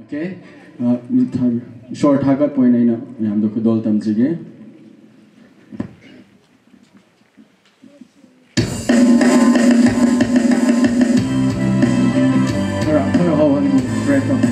Okay, short hagat point ay na yam do kudol tam sige. Para hawan mo break up.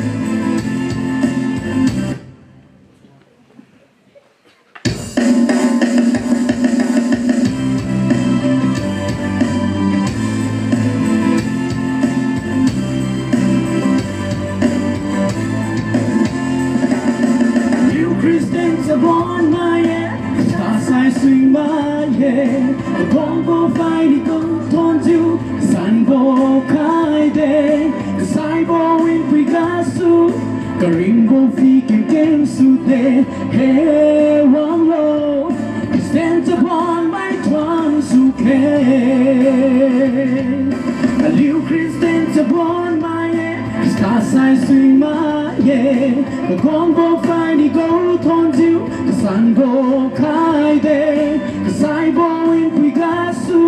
Upon my head, stars I swing by, yeah. The bongo fight, go towards you, sun bo kai de, the cyber in Picasso, the rainbow feet and game suit there, hey, one low, he stands upon my trance, okay. A little Christians upon my head, stars I swing by, yeah. The bongo fight, go towards you. Sun go kai de, the cyber in Picasso,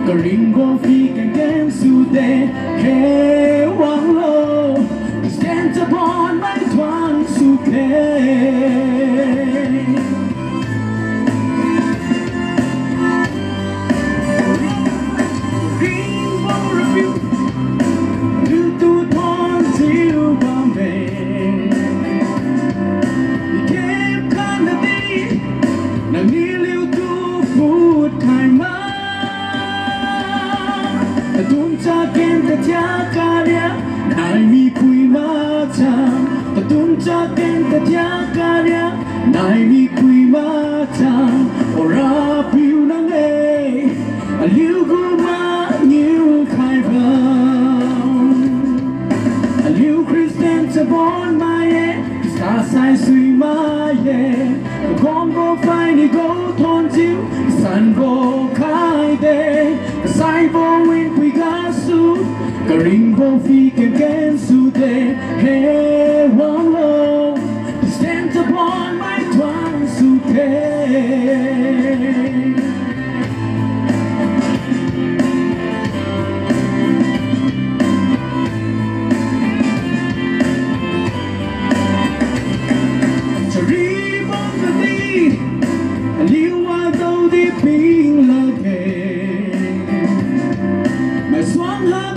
the rainbow feet and game suit there, hey, one low, he stands upon my trance, okay. Rainbow review, you do turn silver man. Nai mi kui mata, tatunca kenta tiakaria. Nai mi kui mata, ora piu nange, aliu guma niu kai bang. Aliu Christian sabon mae, stars I sui mae. The combo fine go tonju, sun go kai de, the cyber wind Picasso. The rainbow feet again today, hey, one low, he stands upon my trance, okay. Cherry on the day, and you are though the being lucky. My swan love.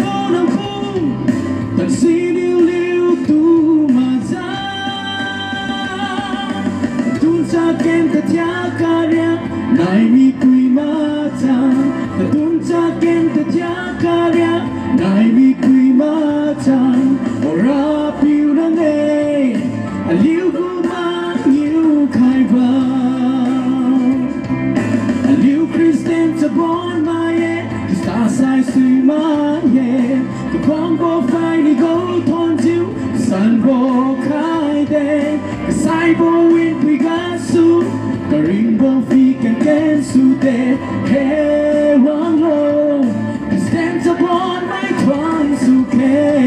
Xin yêu liu tu mà ra, tuôn ra kem ta thia caria, nai mi kui mata, tuôn ra kem ta thia caria, nai mi kui mata, ora piu na ne, liu guma liu kai ba, liu Christian ta bon mai, stars I sui mai. The combo finally go towards you, the sun go kai de, the cyber wind Picasso, the rainbow feet and dance to there, hey, one low, he stands upon my trance, okay.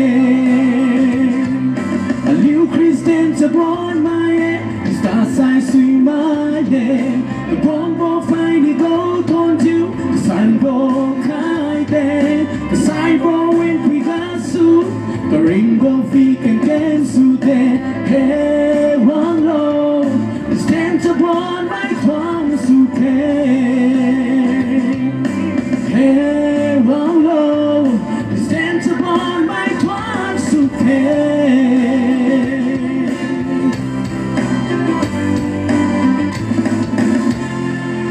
A little Christians upon my head, the stars I swim my head, the combo finally go towards you, the sun go kai de, the cyber wind Picasso, the rainbow feet and dance to there, hey, one low, he stands upon my trance, okay. Hey, one low, he stands upon my trance, okay.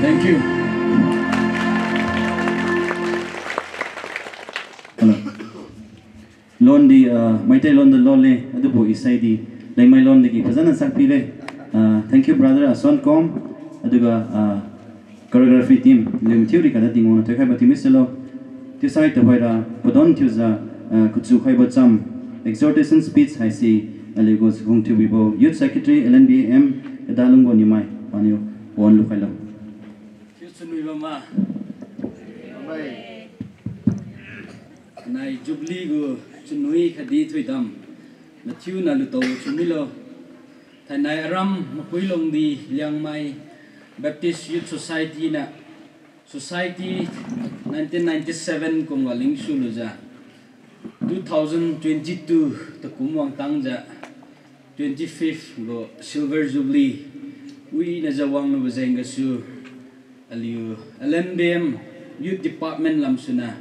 Thank you. Loan di Maite loan the lole adubo isai di like my loan di fazana sakpile. Thank you brother Ason Com aduga choreography team lim theory kada tingon to khai bati miselo ti sai to bhaira podon thuza kutsu khai bacham exhortation speech hai si alegos hung to bibo youth secretary LNBA-M dalung go nimai panio on lu khailo Sunui mama Nai Jubilee go Sunui khadi thuidam Matthew na luto chumilo Thanai aram Makuilongdi liang mai Baptist Youth Society na Society 1997 kung waling suluja 2022 to kumwang tangja 25th go Silver Jubilee we na jawang no bazenga su aliu LNBA-M Youth Department lamsuna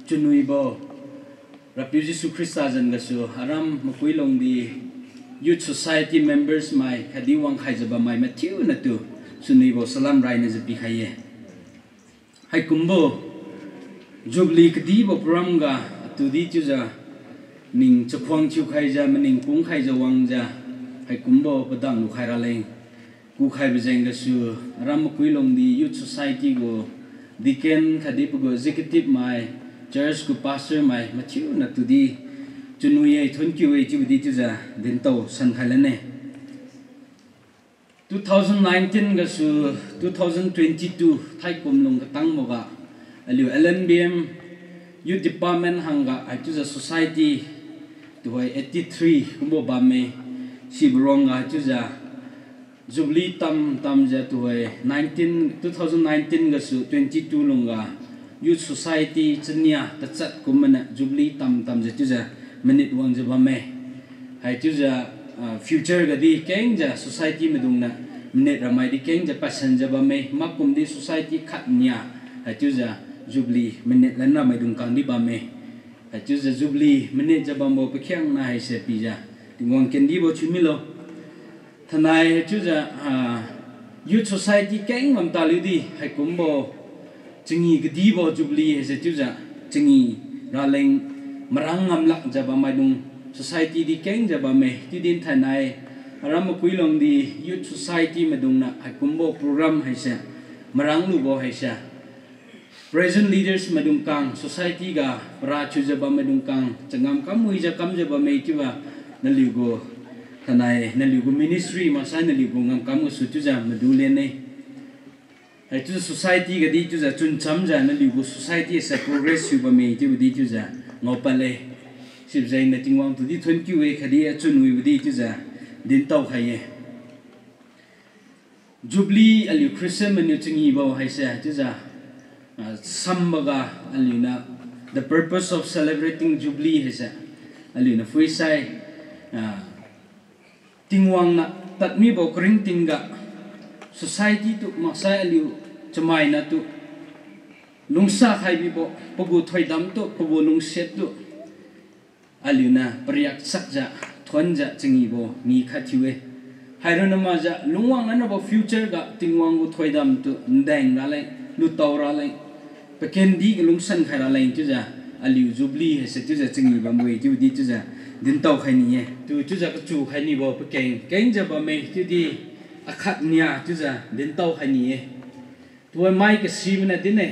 chunui bo Rapi Jesu Christa jan ga su aram Makuilongdi Youth Society members mai khadiwang khaijaba mai mathiu na tu sunui bo salam rai na japi khaye hai kumbo Jubilee kdi bo program ga tudi chuja ning chakwang chu khaija maning kung khaija wangja hai kumbo padang lu khaira leng ku khai bejenga su ram Makuilongdi Youth Society go diken khadip go executive mai church go pastor mai mathiu na tudi chunui ai thon ki wei chu di chu ja den to san khalane 2019 ga su 2022 thai kum long tang mo ga aliu LNBA-M Youth Department hanga ai chu ja society to 83 kumbo ba me si bronga chu ja Jubilee tam ja to 2019 ga su 22 longa Youth Society chania ta chat kumana Jubilee tam ja chu ja minute wang ja ba me hai chu ja future ga di keng ja society medung na minute ramai di keng ja pasan ja ba me makum di society khat nya hai chu ja Jubilee minute lan na mai dung kang di ba me hai chu ja Jubilee minute ja ba mo pe khyang na hai se pi ja tingwang ken di bo chumilo thanai chu ja Youth Society keng ngam ta li di hai kumbo chingi ga di bo Jubilee hai se chu ja chingi ra leng marang ngam lak ja ba mai dung society di keng ja ba me ti din thanai aram Makuilongdi Youth Society medung na hai kumbo program hai se marang lu bo hai se present leaders medung kang society ga pra chu ja ba medung kang changam kam hui ja kam ja ba me ti ba na liu go thanai na liu go ministry ma sai na liu go ngam kam su chu ja medu le ne hai chu society ga di chu ja chun cham ja na liu go society sa progress yu ba me ti di chu ja ngopale sip jai na tingwang tu di thon ki we khadi a chun wi di chu ja din tau khaye Jubilee aliu Christian menu chingi bo hai se chu ja sambaga alina the purpose of celebrating Jubilee hai se alina fui sai tingwang na tatmi bo kring tinga society tu masai aliu chamai na tu lungsa khai bi bo pogu thoi dam tu pogu lung set tu alina priyak sakja thonja chingi bo ni khathiwe hairona ma ja lungwang na bo future ga tingwang go thoi dam tu ndeng ra lai lu taw ra lai pekendi ga lungsan khai ra lai tu ja aliu Jubilee se tu ja chingi ba moi tu di tu ja din taw khai ni ye tu tu ja ka chu khai ni bo pekeng keng ja ba me tu di akhat nya tu ja din taw khai ni ye tu mai ka sim na din ne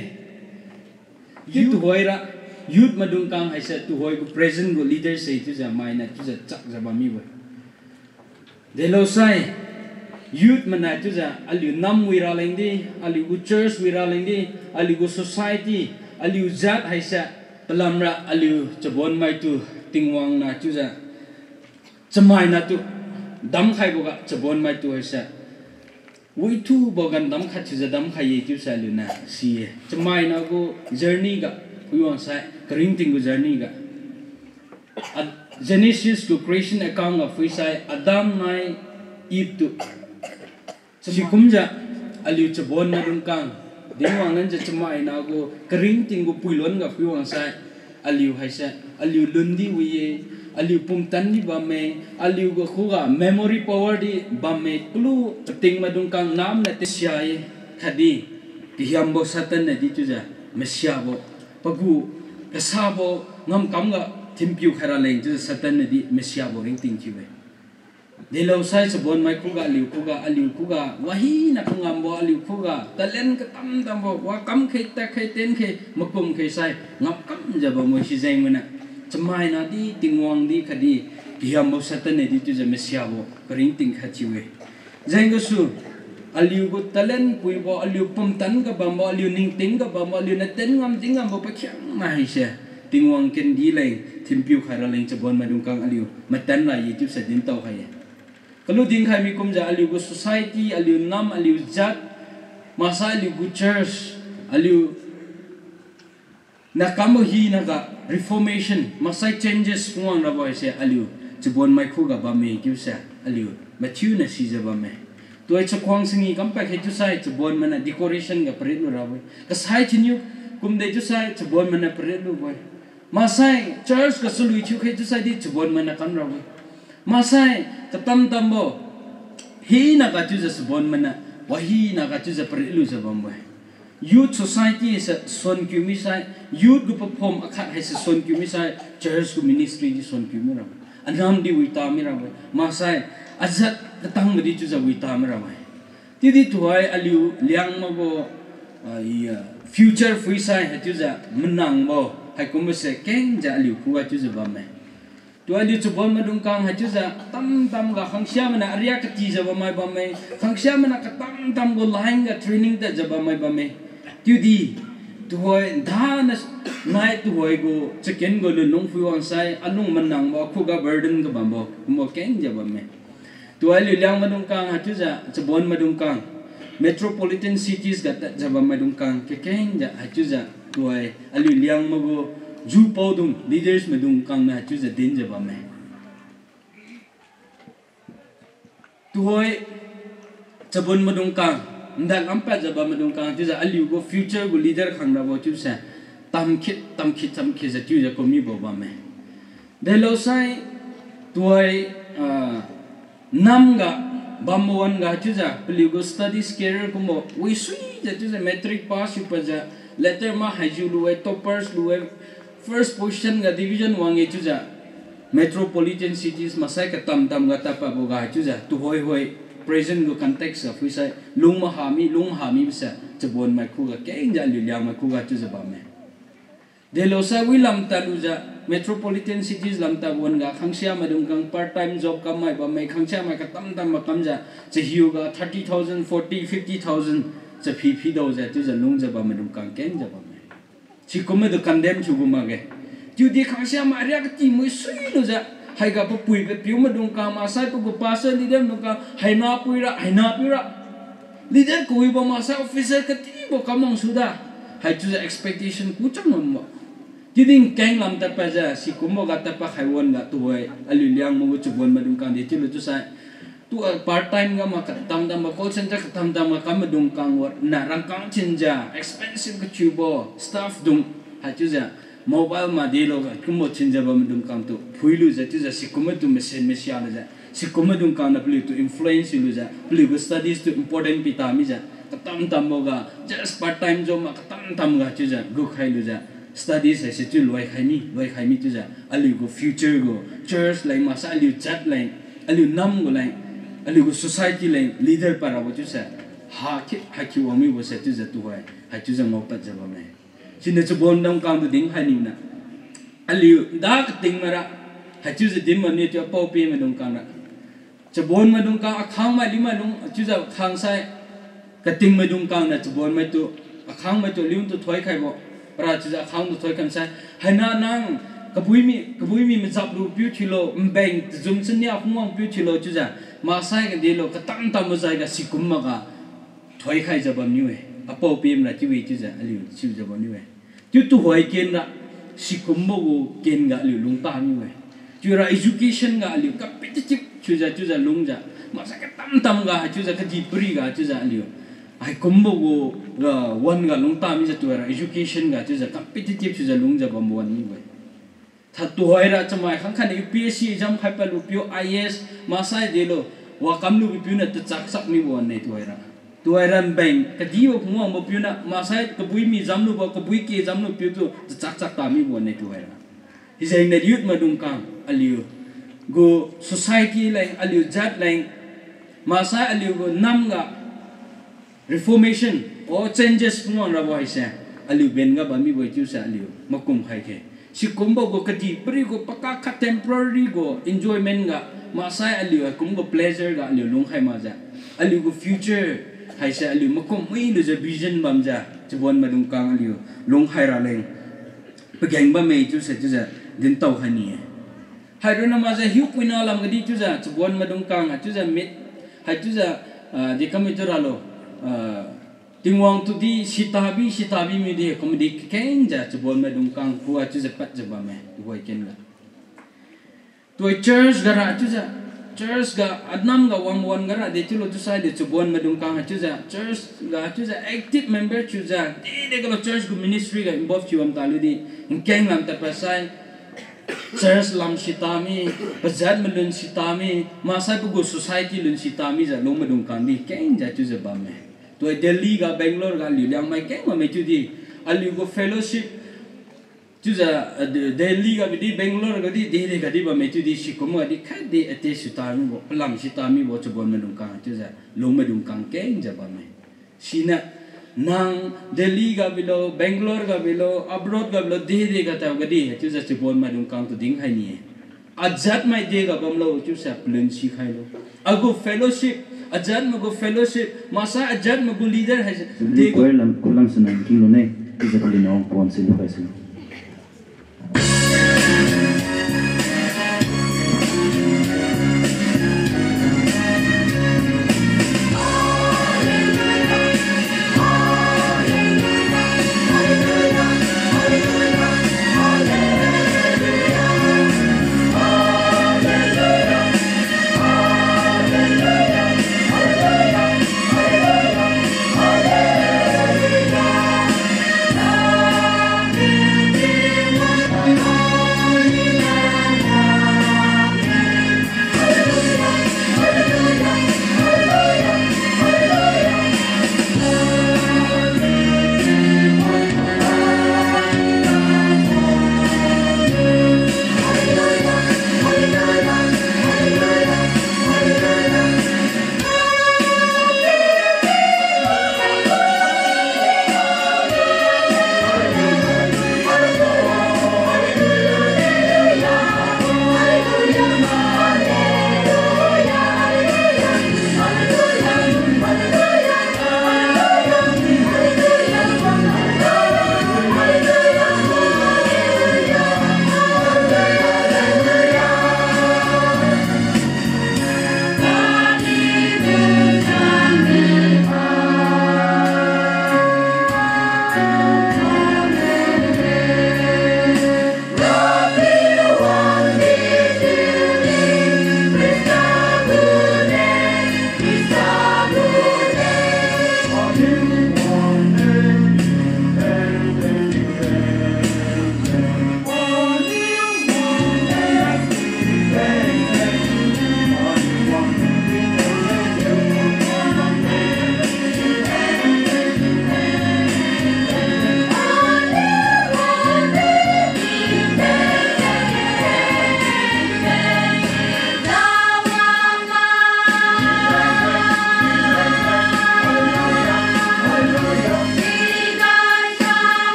youth hoira youth madung kang hai se tu hoi go present go leader se tu ja mai na tu ja chak ja ba mi bo de lo sai youth mana tu ja aliu nam wi ra leng di aliu church wi ra leng di aliu society aliu jat hai se palamra aliu chabon mai tu tingwang na chu ja chamai na tu dam khai bo ga chabon mai tu hai se wi tu bo gan dam khat chu ja dam khai ye chu sa lu na si chamai na go journey ga wi wang sai kring ting go journey ga Genesis to creation account of wi sai Adam nai Eve tu si kumja aliu chabon na dung kang dingwang nan ja chamai na go kring ting go puilon ga wi wang sai aliu hai se aliu lundi wi aliu pumtan di ba me aliu go khuga memory power di ba me klu ting madung kang nam na te siai khadi ki hiambo satan na di tu ja mesia bo pagu kasabo ngam kam ga thimpiu khara leng tu satan na di mesia bo ring ting chi we de lo sai sabon mai khuga aliu khuga wahi na khangam bo aliu khuga talen ka tam bo wa kam khai ta khai ten khai makum khai sai ngap kam ja ba mo si jeng na chamai na di tingwang di khadi hiam bo satan ne di tu ja mesia bo ring ting kha chi we jeng go su aliu go talen pui bo aliu pum tan ka ba mo aliu ning ting ka ba mo aliu na ten ngam ting ngam bo pa khyang ma hi se tingwang ken di leng thimpiu khara leng chabon ma dung kang aliu matan la yi tu sa din taw khai kalau ding khai mi kum ja aliu go society aliu nam aliu jat masa aliu go church aliu na kamo hi na ga reformation masai changes kuang ra boy se aliu จะบนไม่คู่กับบะเมย์กิ้วเสียอลิวมาทิวน่ะซีจะบะเมย์ตัวไอ้เจ้าควงสิงห์กำไปให้จุใส่จะบนมันน่ะ decoration กับประดิษฐ์เราไว้ก็ใส่ชินยูกุมเดจุใส่จะบนมันน่ะประดิษฐ์ไว้มาใส่ church ก็สลุยชิวให้จุใส่ดิจะบนมันน่ะกันเราไว้มาใส่ก็ตั้มบ่ฮีน่ะก็จุจะบนมันน่ะว่าฮีน่ะก็จุจะประดิษฐ์จะบะเมย์ youth society 是ส่วนคิวมิใส่ youth ก็พร้อมอาคาให้ส่วนคิวมิใส่ church ก็ ministry ที่ส่วนคิวมิเราอันนั้นดีวิตามิเราไว้มาใส่อาจจะตั้งมาดีจุจะวิตามิเราไว้ที่ที่ตัวไอ้อลิวเลี้ยงมาบ่future free ใส่ให้จุจะมันนั่งบ่ให้กุมเสกเก่งจะอลิวคู่จุจะบ่แม่ตัวอลิวจะบ่มาดุงกังให้จุจะตั้มกับขังเสียมันอาริยกติจะบ่ไม่บ่แม่ขังเสียมันก็ตั้มก็ไลน์กับ training แต่จะบ่ไม่บ่แม่ที่ดีตัวด้านนายตัวกูจะเก่งก็เลยน้องฟิวอันใส่อันนู้นมันนั่งบ่คู่กับ burden กับบ่บ่เก่งจะบ่แม่ตัวไอ้เลี้ยงมาดุงกังให้จะบ่มาดุงกัง metropolitan cities กับจะบ่มาดุงกังเก่งจะให้จะตัวไอ้เลี้ยงมาบ่จูปอดุง leaders มาดุงกังนะให้จะดินจะบ่แม่ตัวจะบ่มาดุงกังดังอันเป็ดจะบ่มาดุงกังจะไอ้ลิวก็ future ก็ leader ขังเราบ่จุจะตั้มคิดจะจะก็มีบ่แม่เดี๋ยวเราใส่ตัวnamga bamwan ga chuja peligo studies career kumo we sui ja chuja metric pass upaja letter ma haju luwe toppers luwe first position ga division wange chuja metropolitan cities masai ka tam ga tapa bo ga chuja tu hoi present go context of we say lung hami bisa chebon mai khu ga keng ja lu liang mai khu ga chuja ba me delosa wi lam taluja metropolitan cities lam ta bon ga khangsia madung kang part time job kam mai ba mai khangsia mai ka tam ma kam ja che hiu ga 30,000 40 50,000 che phi do ja tu ja lung ja ba madung kang ken ja ba mai chi kom me do condemn chu ma ge tu di khangsia ma ria ka ti moi sui no ja hai ga pa pui pe piu madung ka ma sai pa pa sa li dem no ka hai na pi ra leader ko ba ma sa officer ka ti bo kamong suda hai tu ja expectation ku chang no Jiding keng lam tapa ja si kumo ga tapa khaiwon ga tuwai alu liang mo chubon madung kang de tilu tu sai tu part time ga ma tam ma call center tam ma kam madung kang war na rang kang chinja expensive ga chubo staff dung ha chu ja mobile ma de lo ga kumo chinja ba madung kang tu phuilu ja tu ja si kumo tu mesen mesia la ja si kumo dung kang na pli tu influence lu ja pli go studies tu important pita mi ja tam mo ga just part time job ma tam ga chu ja gu khai lu ja studies hai se chu loi khai mi tu ja ali go future go church lai ma sa ali chat lai ali nam go lai ali go society lai leader para bo chu sa ha ki wa mi bo se tu ja tu hai chu ja ngo pa ja ba me sin ne chu bon dong kang du ding hai ni na ali da ka ting mara ha chu ja dim ma ne chu pau pe ma dong kang na chu bon ma dong kang akhang ma lima dong chu ja khang sai ka ting ma dong kang na chu bon ma tu akhang ma tu lim tu thoi khai bo pra chu ja khang tu thoi kan sai hai na nang kabui mi me jap lu piu chilo mbeng zum chen ya phung piu chilo chu ja ma sai ka de lo ka tam ma sai ga sikum ma ga thoi khai ja bam ni we apo pim la chi we chu ja ali chu ja bam ni we chu tu hoi ken ra sikum mo go ken ga ali lung ta ni we chu ra education ga ali ka competitive chu ja lung ja ma sai ka tam ga chu ja ka ji pri ga chu ja ali ai kombo go one ga lung ta mi ja tu ra education ga chu ja competitive chu ja lung ja bam wan ni we tha tu hoi ra chamai khang khan UPSC exam khai pa lu pio IS ma sai de lo wa kam lu pio na ta chak sak mi bon nei tu hoi ra ran bang ka di wo phung mo pio na ma sai ka bui mi jam lu ba ka bui ke jam lu pio tu chak ta mi bon nei tu hoi ra hi jai na youth ma dung kang aliu go society lai aliu jat lai ma sai aliu go nam ga reformation or changes phung ra bo hai sa aliu ben ga ba mi bo chu sa aliu makum khai ke si kumbo go kati pri go paka ka temporary go enjoyment ga ma sai aliu kum go pleasure ga aliu lung khai ma ja aliu go future hai sa aliu makum mai lu ja vision bam ja chbon ma dung kang aliu lung khai ra leng pageng ba mai chu sa din tau hani hai ro na ma ja hiu puina lam ga di chu ja chbon ma dung kang chu ja mit hai chu ja de kam tu ra lo tingwang tu di sitabi mi di komedi keng ja chbon ma dung kang khu chu ja pat ja ba me tu hoi ken ga Toi church gara chuja church ga adnam ga wang gara de chulo tu sai de chubon madung kang chuja church ga chuja active member chuja de ga church gu ministry ga involve chuam talu di keng lam ta pasai church lam sitami bazat melun sitami masa gu society lun sitami ja lo madung kang di keng ja chuja ba me toi Delhi ga Bangalore ga li liang mai keng ma me chu di ali go fellowship chuja Delhi ga di Bangalore ga di Delhi ga di ba me chu di shikomo di kha di ate sutami bo lam sitami bo chubon madung kang chuja lo madung kang keng ja ba me sina nang Delhi ga bilo Bangalore ga bilo abroad ga bilo Delhi ga ta ga di chuja chubon madung kang to ding hai ni ajat mai de ga bam lo chusa plan si khai lo ago fellowship ajat ma go fellowship masa ajat ma go leader hai de ko lam kulam sanan ki lo ne exactly no pon se lo paise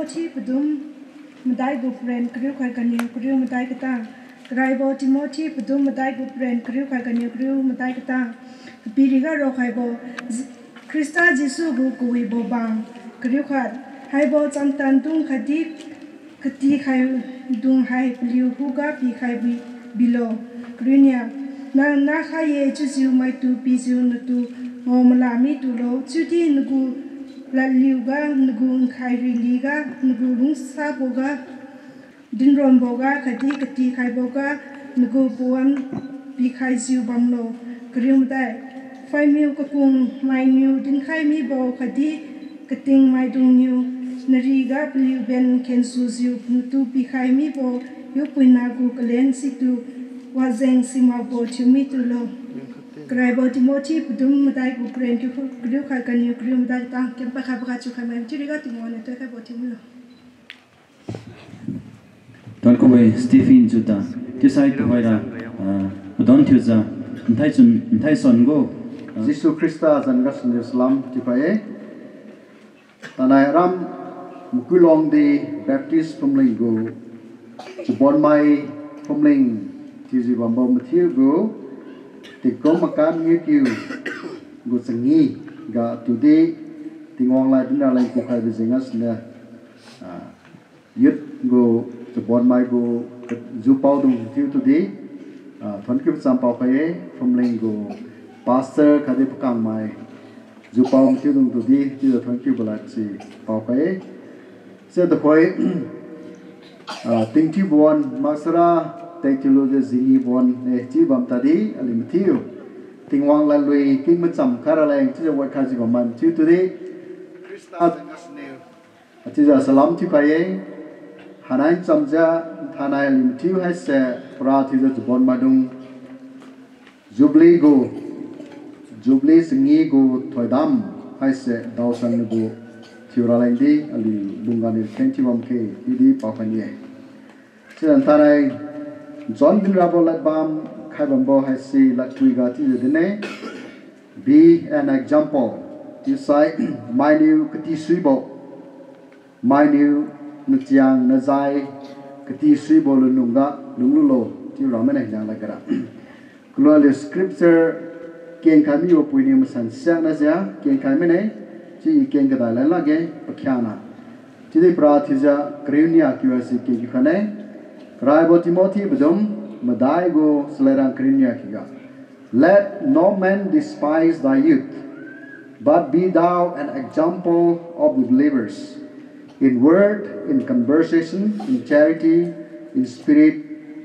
Timothy Pudum Madai go friend Kriu Kakani Kriu Madai Kata Graibo Timothy Pudum Madai go friend Kriu Kakani Kriu Madai Kata Piriga Rokaibo Krista Jesu go Kuibo Bang Kriu Kat Haibo Chantan Dung Kadi Kati Hai Dung Hai Liu Huga Pi Hai Below Kriunia Na Hai Jesu Mai Tu Pizu Natu Omalami Tu Lo Judy Nugu La Liuga Nugu Kairi Liga Nugu Lungsa Boga Dinron Boga Kati Kati Kai Boga Nugu Buan Bikai Ziu Bamlo Krium Dai Fai Miu Kakung Mai New Din Kai Mi Bo Kati Kating Mai Dung New Nariga Bliu Ben Kensu Ziu Nutu Bikai Mi Bo Yupuinagu Kalen Situ Wazeng Simabo Chumi Tu Lo Graibo Timothy Pudum Madai go friend Kriu Kakani Kriu Madai Tang Kempa Kabaka Chukamai Chiriga Timon to Kabo Timulo Don Kobe Stephen Juta Tisai to Hoida Don Tuza Ntai Son Go Jisu Krista Zangas Islam Tipae Tanai Ram Makuilongdi Baptist Pumling Go Bon Mai Pumling Tizi Bambo Matthew Go Tikko Makan Yiku Go Sangi Ga Today Tingong La Dina Lai Kukai Vizingas Ne Yut Go Bon Mai Go Zupau Dung Matthew Today Thunkip Sampau Kaye Pumling Go Pastor Kade Pukang Mai Zupau Matthew Dung Today Tida Thunkip Balatsi Pau Kaye Said the Koi Tingti Bon Masara Taitulo de Zingi Bon Chibam Tadi Alimtiu Tingwang Lalui King Matsam Karalang Tija Wakazi Baman Tu today Krista Tija Salam Tipaye Hanain Samja Hanai Alimtiu has Pratija Bon Madung Jubilee Go Jubilee Singi Go Toydam has Dawsan Go Tiuralandi Ali Bunganil Kentibam K Hidi Papanye Tijan Tanai John bin Rabo Latbam Kaibambo has see Latwiga Tine be an example. You say my new Kati Suibo my new Nutiang Nazai Kati Suibo Lununga Lumulo Tiramane Yangakara. Global scripture Ken Kamio Punim San Sanazia Ken Kamene Chi Ken Gadala Lage Pakiana Tidi Pratija Kriunia QSC Kikane Raibo Timothy Budum Madai go Slerang Krinya Kiga. Let no man despise thy youth, but be thou an example of the believers, in word, in conversation, in charity, in spirit,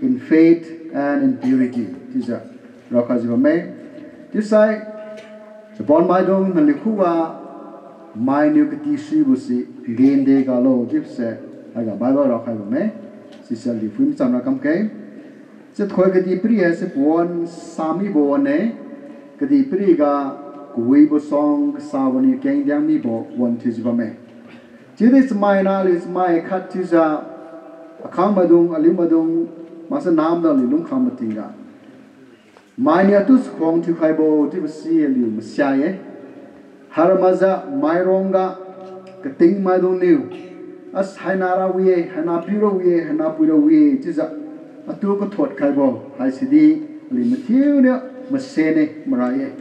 in faith, and in purity. Tisa Rakazivame. Tisai upon my dong Nalikuwa my new Katishi Busi Gende Galo Gipse Aga Bible Rakavame. Sisa di film samra kam ke se thoi kadi pri hai se bon sami bone kadi pri ga kui bo song sawani keng dang mi bo won this ba me chidis mai na lis mai khat thisa akhang madung ali madung masa nam da li lung kham tinga mai nya tu khong thi khai bo ti si ali masya ye har maza mai ronga kating mai do new As Hanara we, Hanapiro we, Hanapuro we, Tiza, a tuka tot kaibo, Haisidi, Limatina, Masene, Maraye.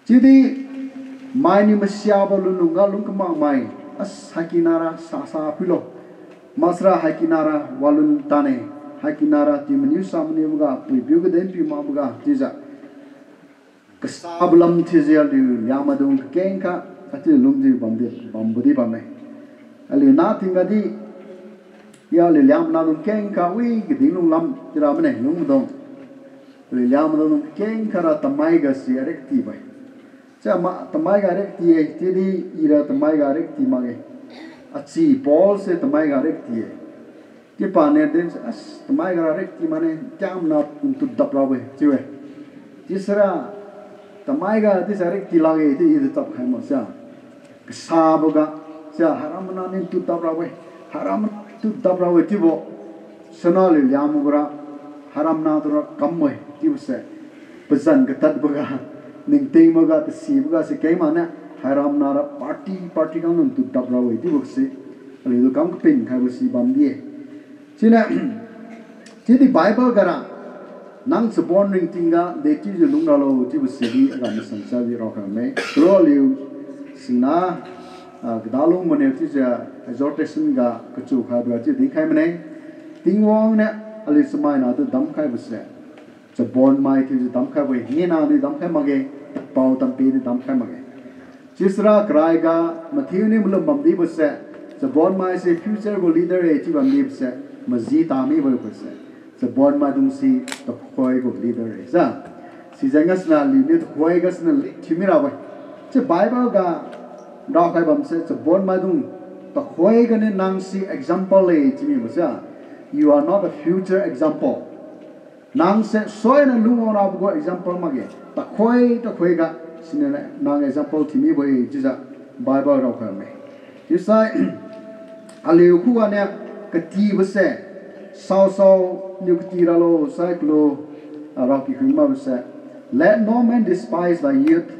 Chidi, Mini Masiaba Lunga Lunkamang Mai, as Hakinara, Sasa Pilo, Masra Hakinara, Walun Tane, Hakinara, Timanu Samnibuga, Pubuga, Pimabuga, Tiza, Kasabulam Tizia, Yamadung Kenka, Atil Lumdi Bambudi Bame. Ali nothing adi ya le liam na lung keng ka wi giding lung lam tira mane lung dong le liam na lung keng kara tamai ga si rekti bai cha ma tamai ga rekti e tidi ira tamai ga rekti mage achi ball se tamai ga rekti e ke pa ne den as tamai ga rekti mane jam na tu dap la we chiwe tisra tamai ga dis rekti lage ti ida tap khai ma sa sa boga Sa haramana nin tu tabrawe haram tu tabrawe tibo sanali yamugra haram na dura kamwe tibse pesan ketat boga ning ting boga si boga se kai mana haram na party kan tu tabrawe tibo se ali du kam pin khai bu si bam die china chi di bible gara nang sabon ring tinga de chi ju lung lo chi bu si di ga mi san sa vi ro kha me ro liu sina da long mo ne chi ja exhortation ga ka chu kha ba chi di khai me ne ting wong ne ali samai na tu dam khai bu se sabon mai chi ju dam khai bu ni na di dam khai ma ge pau tam pi di dam khai ma ge chisra krai ga mathiu ni mulum bam di bu se sabon mai se future go leader e chi bam di bu se ma ji ta mi bu se sabon ma dung si to khoi go leader e sa si jangas na li ni to khoi gas na chi mi ra ba che bible ga da khai bam se sabon ma dung to khoi ga ne nang si example e chi mi bu sa you are not a future example nang se soi na lu on ab go example ma ge to khoi ga sin na nang example ti mi bo e chi sa bible ra khai me chi sai aliu khu ga ne ka ti bu se sao new tira lo cyclo rocky khuma se let no man despise thy youth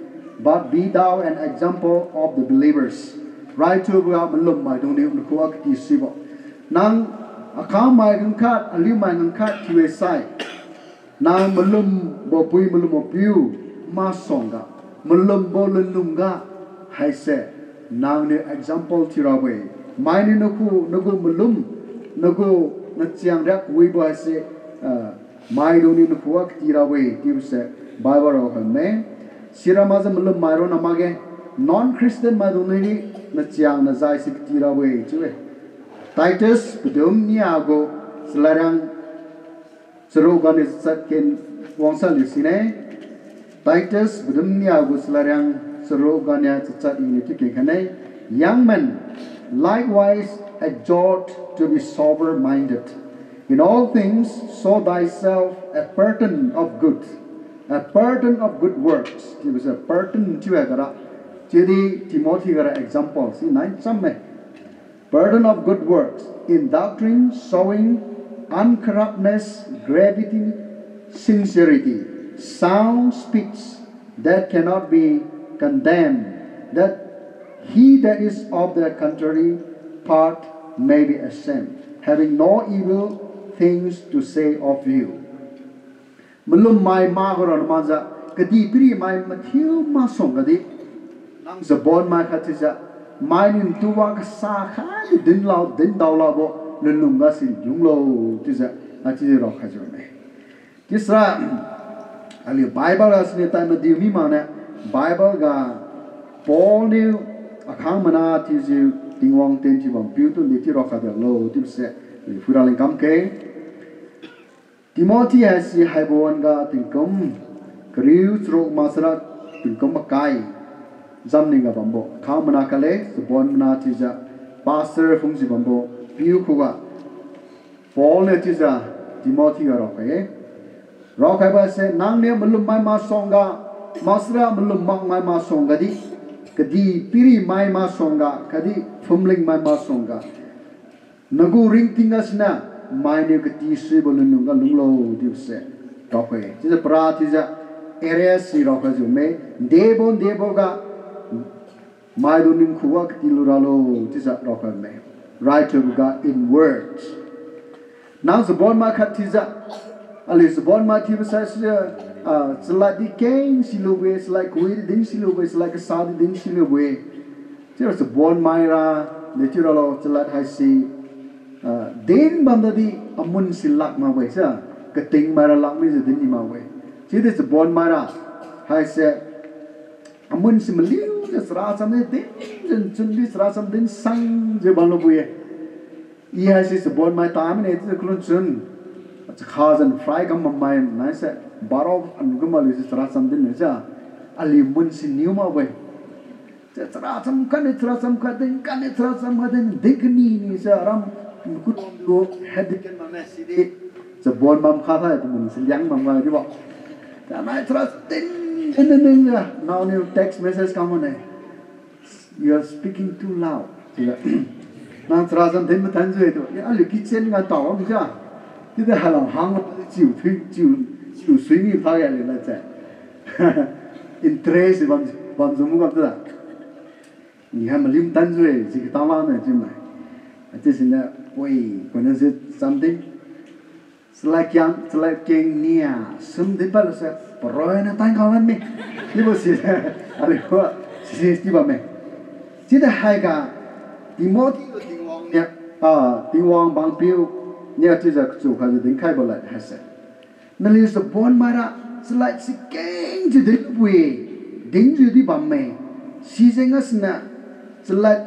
but be thou an example of the believers right to ga malum mai dong ne ko ak ti sibo nang akha mai gan khat ali mai gan khat ti we sai nang malum bo pui malum bo piu ma songa malum bo lum ga hai se nang ne example tira we mai ni no ku no go malum no go na chiang rak we bo se mai do ni no ak tira we ti se bible ro me sirama za malum mai ro na ma ge non christian ma do ni na chiang na zai sik tira we chu titus budum ni ago selarang seru gan is sat ken wong sa li sine titus budum ni ago selarang seru gan ya chat ini ti ke khane young men likewise exhort to be sober minded in all things show thyself a pattern of good works it was a pattern to agara chedi timothy gara example see nine some burden of good works in doctrine showing uncorruptness gravity sincerity sound speech that cannot be condemned that he that is of the contrary part may be ashamed, having no evil things to say of you. Malum mai ma goron maza kadi pri mai mathiu ma songadi nang zabon ma khatisa mai nin tuwa ka sa kha din daw la bo lulunga sin junglo tisa ati ro kha jone kisra ali bible asne ta na di mi ma na bible ga paul ni akhang mana ti ji tingwang ten chi bam piu tu ni ti ro kha da lo ti se li furaling kam ke timothy has si haibon ga tingkom kriu tro masra tingkom kai zamni ga bambo khamana kale subon na ti ja pastor phung si bambo piu khu ga paul ne ti ja timothy ga ro kai ba se nang ne malum mai ma songa masra malum mak mai ma songa di kadi piri mai ma songa kadi phumling mai ma songa nagu ring tingasna mai ne kati se bolun ga lunglo divse tope tisa pra tisa area si ro ka ju me debo ga mai do ning khuwa kati luralo tisa ro ka me right to ga in words now the bon ma khatiza ali the bon ma ti sa it's like the king silube is like we din silube is like a sadi din silube there's a bon maira natural chalat hai si din bandadi amun silak ma we sa kating mara lak mi din ma we see this bon maira hai se amun simliu just ra sam din chun sra sam din sang je ban lo buye I hai se bon mai ta me ne te klun chun khaz and fry kam mai nice baro angumal is tra sam din ja ali mun si niuma we tra sam kan din digni ni sa ram ku do head ken ma si de sa bon mam kha tha mun si yang mam ma di bo ta mai tra din ja now new text message come on you are speaking too loud na tra sam din ma tan ju do ali kitchen ga taw mi ja ti de halang hang jiu sui mi pha ya le na cha interest ban zum ga da ni ha ma lim tan ju e ji ta la na ji mai This is the way when is it something? Select king near something but say Poroy na tang kawan me. Ni bos sih, ali ko sih di ba me. Jadi hai ga Timothy lo tingwang nya tingwang bang piu nya tu za chu kha ding khai ba la ha se. Na li so bon mara select si king ji de bui ding ji di ba me. Si zengas na select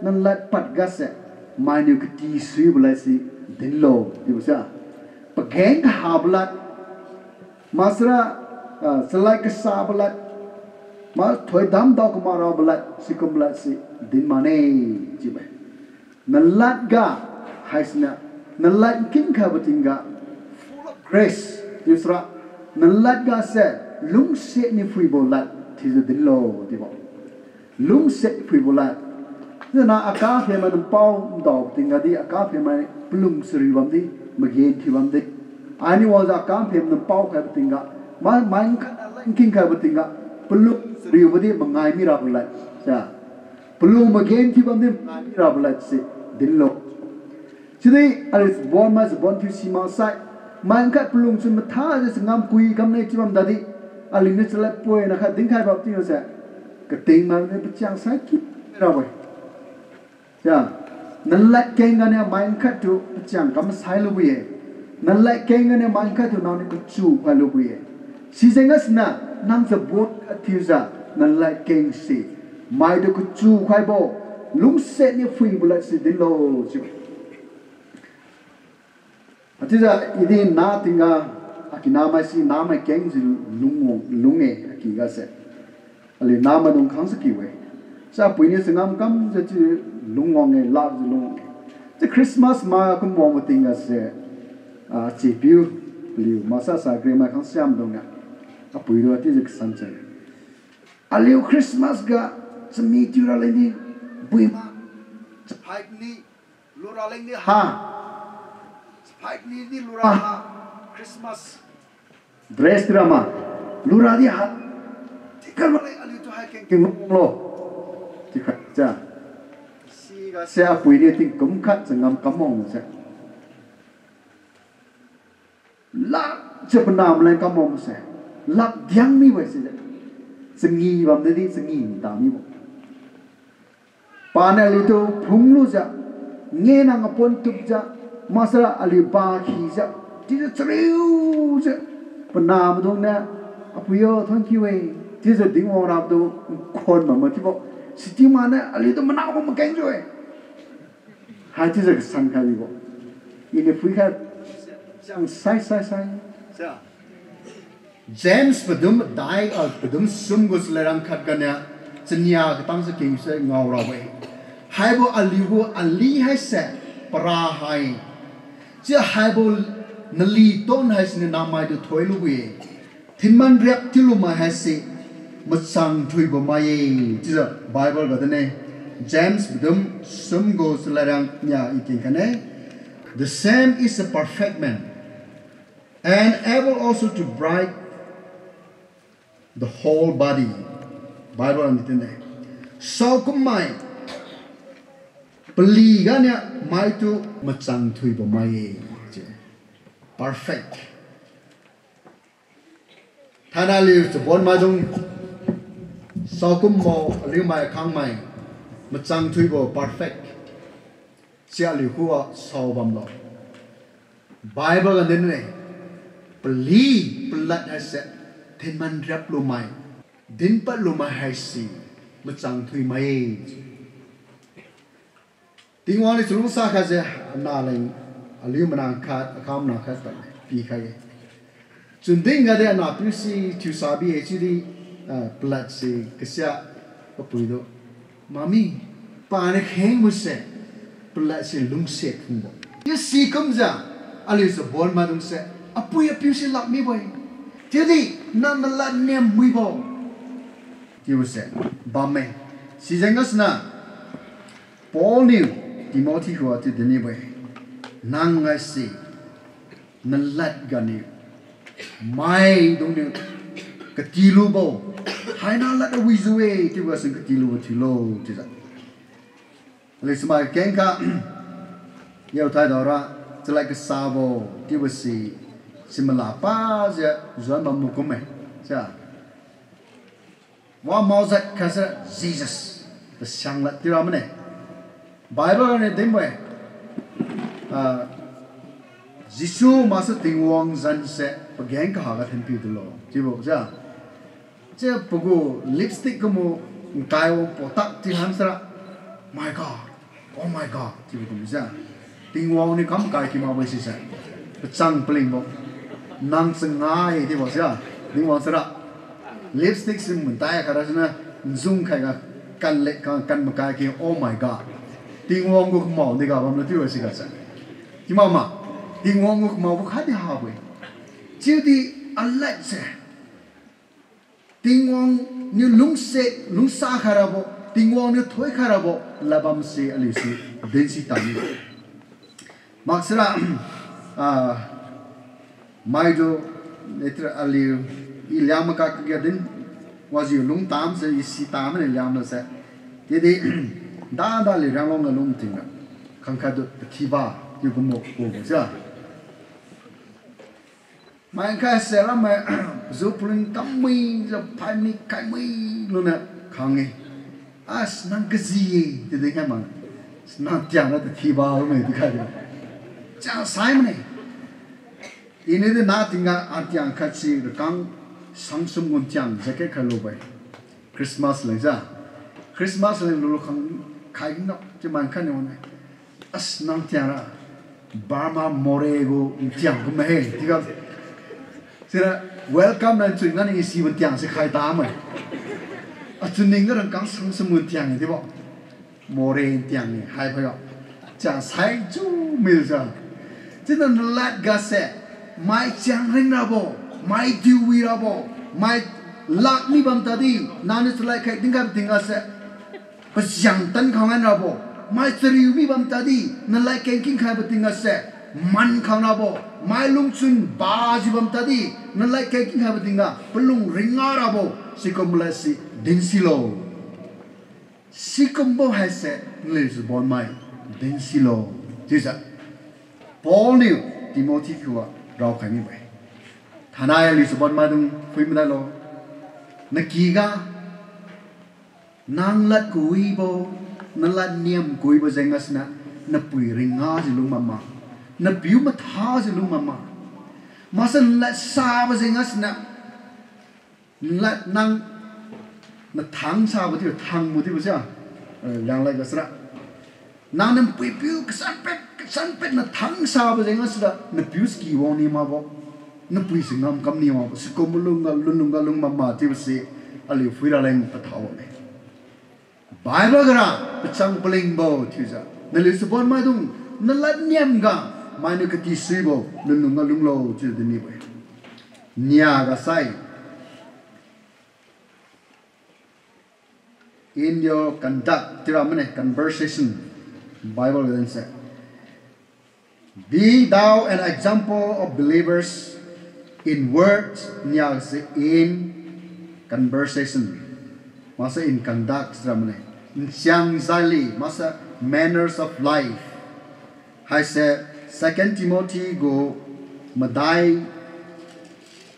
nan lat pat ga se. Mai nu kti sui ba la si din lo di ba sa. Pageng hablat masra selai kesabalat mas thoi dam dau kumara balat sikumlat si din mane jibe nalat ga haisna nalat king ka batinga full of grace yusra nalat ga se lung se ni fui bolat thizu din lo dibo lung se fui bolat na aka phe man pau dau tinga di aka phe man plung sri bam di magen thi bam di ani was aka phe man pau ka batinga main king ka batinga peluk riwadi mengai mi rabulat sa peluk magen ti bam mengai mi rabulat se dinlo jadi alis bon mas bon tu si ma sai main ka pelung sun matha je ngam kui kam nei ti bam dadi ali ne chla poe na kha ding khai bap ti sa ka ting ma ne pchang sai ki ra boy sa nan la keng ne main ka tu pchang kam sai lu ye nan la keng ne main ka tu na ne ku chu pa lu ye si zengas na nang sa bot atiza nan la keng si mai de ku chu khai bo lung se ni fui bula si de lo si atiza idi na tinga akina mai si na mai keng si lunge akiga se ali na ma dong khang sa ki we sa pui ni sangam kam sa chi lungong e la ji lung the Christmas ma kum mo mo tinga se a chi piu liu masa sa gre ma khang siam dong na apui ro ti jik san chai aliu Christmas ga smi ti ra le ni bui ma chpai ni lu ra le ni ha chpai ni lu ra ha Christmas dress drama lu ra di ha ti kar ma le aliu to ha ken lo ti kha cha si ga se apui ni ting kum khat sangam kamong sa la chapnam le kamong sa lap diang mi wai se sengi bam de di sengi ta mi bo pana li to phung lu ja nge na ngapon tup ja masala ali ba khi ja ti ja triu ja pana ma dong na apuyo thon ki we ti ja ding ong rap do khon ma ma ti bo si ti ma na ali to mana ko ma keng jo e ha ti ja san ka bi bo ini pui ka sang sai sa James pedum dai al pedum sumgus lerang khat kanya chnya tang sa king se ngau ra we haibo alihu ali hai se para hai cha haibo nali ton hai sne namai du thoi lu we thinman rek tilu ma hai se masang thui bo mai cha bible ga ne James pedum sumgus lerang nya iking kane the same is a perfect man and able also to bright the whole body Bible anditene so kum mai pali ga nya mai tu machang thui bo mai perfect thana li to bon ma jong so kum mo li mai khang mai machang thui bo perfect sia li huwa so bam lo Bible anditene pali plat ase thiên man rap lu mai din pa lu mai hai si ma chang thui mai ting wa ni chulu sa kha je na lai ali ma na kha akam na kha ta pi kha ye chun ding ga de na pi si tu sa bi e chi di plat si ksia pa pu do mami pa ne kheng mu se plat si lung se khung bo ye si kum ja ali so bol ma dung se apu ya pi si lak mi boy jadi nan la nem mui bo ti se ba me si jengas na Paul ni Timothy ko ati deni boy nang ngai si nan lat ga ni mai dong ni ka ti lu bo hai na la da wi zuwe ti wa sing ka ti lu ti lo ti sa le sma ken ka yêu thay đó raจะlại cái saboที่ว่าสิมาลาป้าจะจวนบำมุกุมใช่ว่ามาจากแค่ Jesus แต่ช่างละที่เราไม่เนี่ย Bible เนี่ยเต็มไปGiêsu mà sẽ tình huống dân sẽ bắt ghen cả các thành viên đó, chỉ bảo chứ bố lipstick có một cái ô bỏ tắt thì hắn sẽ my God, oh my God, chỉ bảo chứ tình huống này không cái gì mà bây giờ chẳng pling bộ năng sinh ngay thì bảo chứ tình huống sẽ lipstick xin mình tay cái đó là zoom cái căn lệ căn một cái kia oh my God, tình huống của mỏ này cả bao nhiêu tiêu gì cả chứ, nhưng mà thì ngon ngục màu khác đi học vậy, chiếu thì ăn lạnh sẽ, thì ngon như lúng xa khá bộ, thì ngon như thối khá bộ là bầm sẽ lấy sự đến sự tạm biệt, mặc dù mai đó để tra aliu, iliam các cái đến, và dù lúng tám sẽ sự tám này iliam nó sẽ, thì đã lấy răng long là lúng tiếng đó, không khai được thi ba, như cũng một chứ mà cái xe là mà giúp linh cắm mi rồi phải mi cái mi luôn nè khang nghe năng cái gì thì đấy cái mà năng tiếng là thì bao mà thì cái chẳng sai mà này ini thì na tiếng anh tiếng khách sĩ rồi căng sang sum ngon tiếng sẽ cái khalo vậy Christmas lại ra Christmas lại luôn khang khai nó chứ mà khăn này năng tiếng là Burma Morego tiếng cũng mày thì cái Sira welcome dan cuy ngani isi bentiang se khai ta mai. Acuning cái rang kang sang semun tiang ni tibo. More tiang ni hai phayo. Cha sai chu mil sa. Chitan lat ga se mai chang ring ra bo, mai diwi ra bo, mai lak ni bam ta di nani selai khai tinggal tinggal se. Pasyang tan khangan ra bo. Mai seriu mi bam ta di nalai king king khai tinggal se. Man khang ra bo. Mai lung chun ba jibam tadi nalai kai king ha batinga pelung ringa rabo sikom la si din silo sikom bo ha se les bon mai din silo jisa Paul new Timothy kuwa rao khai mi bai thanai les bon mai dung phui mi lo nakiga nang lat kui bo nalat niam kui bo jengasna na pui ringa jilung mama na biu mà tha gì luôn mà sao lại xa bây giờ ngắt nè lại năng na thang xa bây giờ thang một tí bây giờ đang lại cái sao năng nem biu cái san pet na thang xa bây giờ ngắt na biu ski wong ni mà bo na biu sinh ngam kam ni mà bo si kom lung mà tí bây giờ ali phui ra lên bắt tháo này Bible cái ra chang pling bo tí giờ na lý số bốn mai dung na lại niệm ga mai nó cái tí suy bộ lung lâu chưa đến như vậy nhà cái sai in your conduct tira mane conversation Bible then say be thou an example of believers in words nhà say in conversation masa in conduct tira mane in siang zali masa manners of life hay say 2 Timothy go madai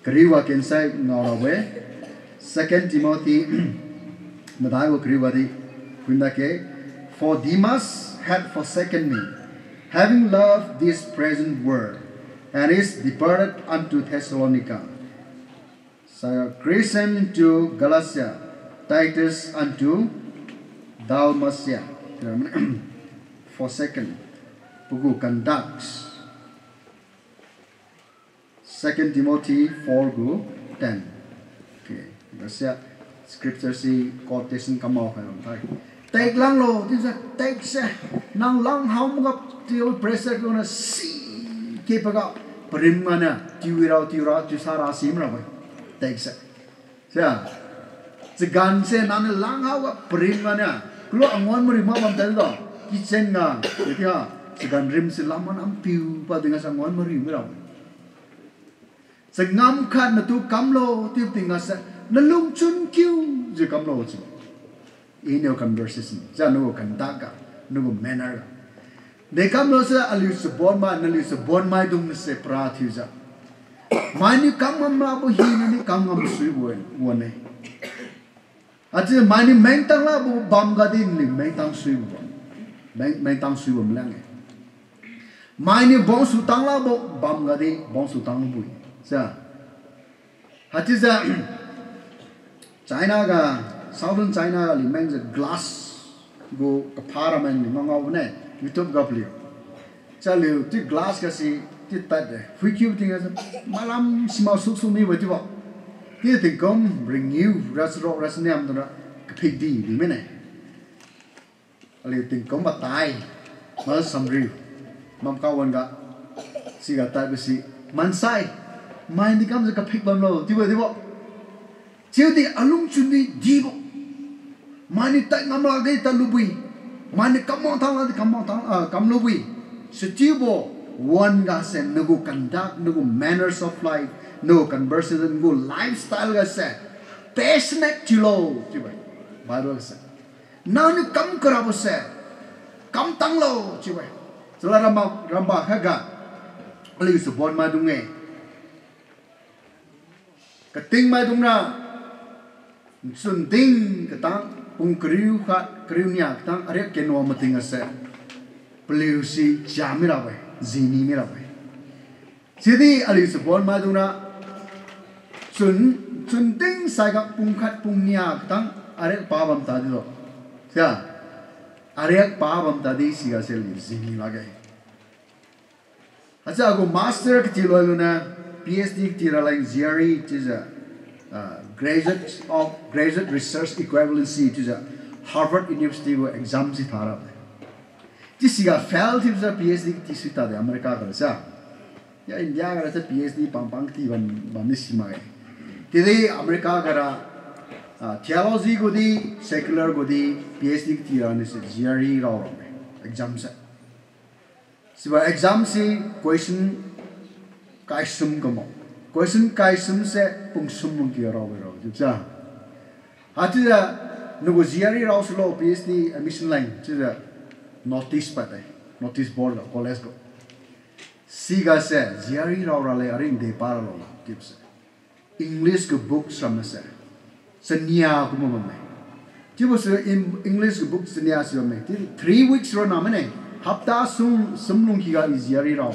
kariwa kensai ngarawe 2 Timothy madai go kariwa di kunda ke for Demas had forsaken me having loved this present world and is departed unto Thessalonica Crescent to Galatia Titus unto Dalmatia forsaken Pugu conducts 2 Timothy 4 go 10 okay that's it scripture si quotation come out phải không thầy take lang lo this is take se nang lang hom gap tiêu pressure ko na si ke paga prim mana tiwira tu sara sim ra bai take se sa gan se nan lang hau gap prim mana klo angon mari ma bam tan do kitchen nga ti ha gan rim si laman am piu pa dengan sangon mari mira sengam khan na tu kamlo ti tinga sa na lung chun kyu je kamlo chi in your conversation ja no kan ta ka no manner they come no se aliu se bon ma naliu se bon mai dung se pra thiza mani kam ma bo hi ni kam ngam sui bo wone ati mani meng tang la bo bam ga din ni meng tang sui bo meng tang sui bo mlang mani bong su tang la bo bam ga di bong su tang bu sa hati za China ga southern China li meng the glass go kapara man ni mangaw ne YouTube ga plio cha liu ti glass ga si ti tat de hui kyu ting as malam small su su mi wati ba ti ti kom bring you ras nem da ka phi di ni me ne ali ti kom ba tai ma sam ri mam ka wan ga si ga tai ba si man sai mai ni kam ka phi bam lo ti ba chiu di alung chun di di bo mani tai ngam la ge ta lubui mani kamong thang la kamong thang kam lubui so chiu bo one ga sen no go conduct no go manners of life no conversation go lifestyle ga se passionate chilo chi bai bible se now you kam kara bo se kam tang lo chi bai sala ramba kha ga ali su bon ma dung nge ka ting ma dung na sun ding ka tang pung kriu nya ka tang are ke no ma ting ase pliu si jamira bai zini mira bai sidi ali su bon ma dung na sun ding sai ga pung khat pung nya ka tang are pa bam ta di lo sa are pa bam ta di si ga se li zini la ga acha go master ki ti lo na PhD ki ti ra like GRE is a graduate research equivalency to the Harvard University go exam si thara this is a failed is a PhD ti sita de America ka sa ya India ga sa PhD pang ti ban ni sima ge ti de America ga ra theology go di secular go di PhD ti ra ni se GRE ra exam sa siba exam si question kai sum ko mo question kai sum se pung sum mung ki ro ju cha ati da no go GRE ra so lo PhD admission line chu da notice pa dai notice board lo college go si ga se GRE ra le aring de pa lo tips English go books from se sanya ko mo me ti bo se English go books sanya si me 3 weeks ro na me hafta sum lung ki ga GRE ra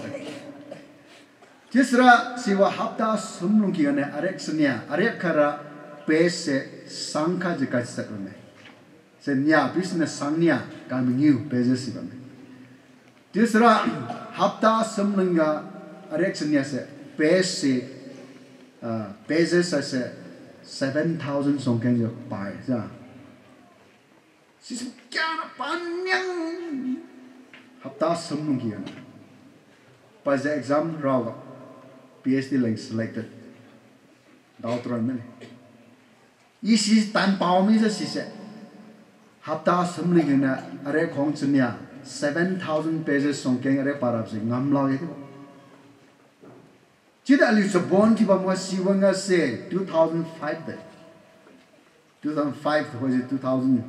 Tisra siwa hafta sumlung ki gane arek senya arek kara pese sangka jika sakone senya business sangnya kami new pese siwa me tisra hafta sumlunga arek senya se pese pese se 7,000 songken jo pai ja sisu kya panyang hafta sumlung ki gane pas exam rawa PhD link selected. Doctor mene. This is tan pao mi se si se. Hafta samling na are khong chunya 7,000 pages song keng are parap se ngam la ge. Chida li so bon ki ba mo si wanga se 2005 de. 2005 was it 2000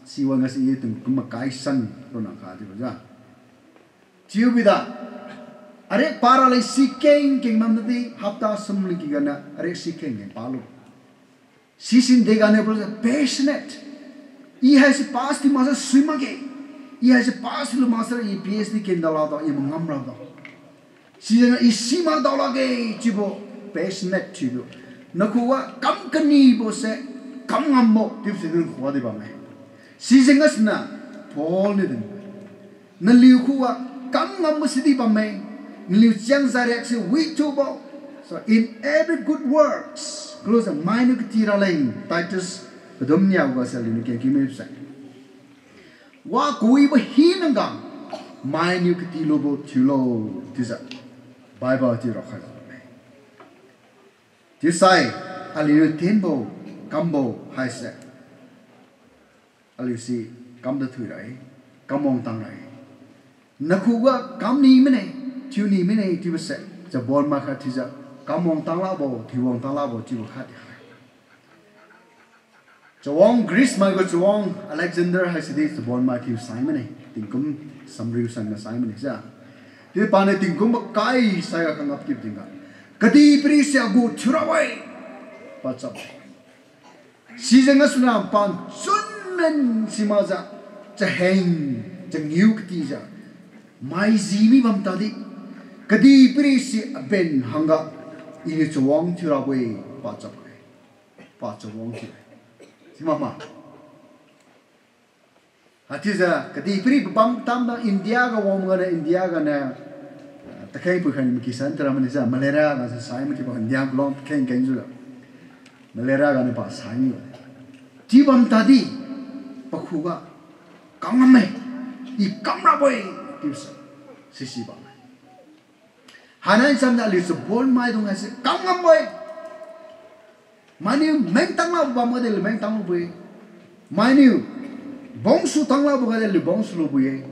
si wanga se ye tum kuma kai san ro na ka di ba. Chiu bi da are para lai sikeng king mamdi hafta samling ki gana are sikeng en palu sisin de gane pro passionate he has passed the master swimage he has passed the master e PhD ken dala da e ngam ra da sisin isima dala ge chibo passionate chibo nakuwa kam kani bo se kam ngam mo tipsin ko de ba me sisin asna pol ne den na liu kuwa kam ngam mo sidi ba me Liu Jiang Zarek se we to bo. So in every good works, close the mind of tira ling Titus Domnia was a little game say. Wa kui ba hinangam mind you kitilo bo tulo tisa Bible tira kha. Tisai aliu tembo kambo hai se. Aliu si kam da thui rai kamong tang rai. Nakuwa kam ni mene Tuni mene ti se ja bon ma kha ti ja kamong tang la bo ti wong tang la bo ti kha Chawong Greece ma go chawong Alexander has this bon ma ti Simon tình kum samriu sang na sai mani sa ti pa ne tình kum kai sai ga ngap kip tinga kati pri se agu thurawai pa chap si janga suna pan chun men simaza cha heng cha ngiu kati ja mai zimi bam ta di kati pri si ben hanga ini chuang thurawai pa chawang thi simama hatiza kati pri bam tam da India ga wong ga India ga na ta kai pu khan ki san tra man sa malaria ga sa sai ma ti ba India glong ken ken ju malaria ga ne pa sai ni ti bam ta di pa khu ga kang am mai I kam ra boy ti si si ba hanan sam da li so bon mai dong ha se kang am boy mani meng tang la ba mo de meng tang boy mani bong su tang la ba de bong su lo boy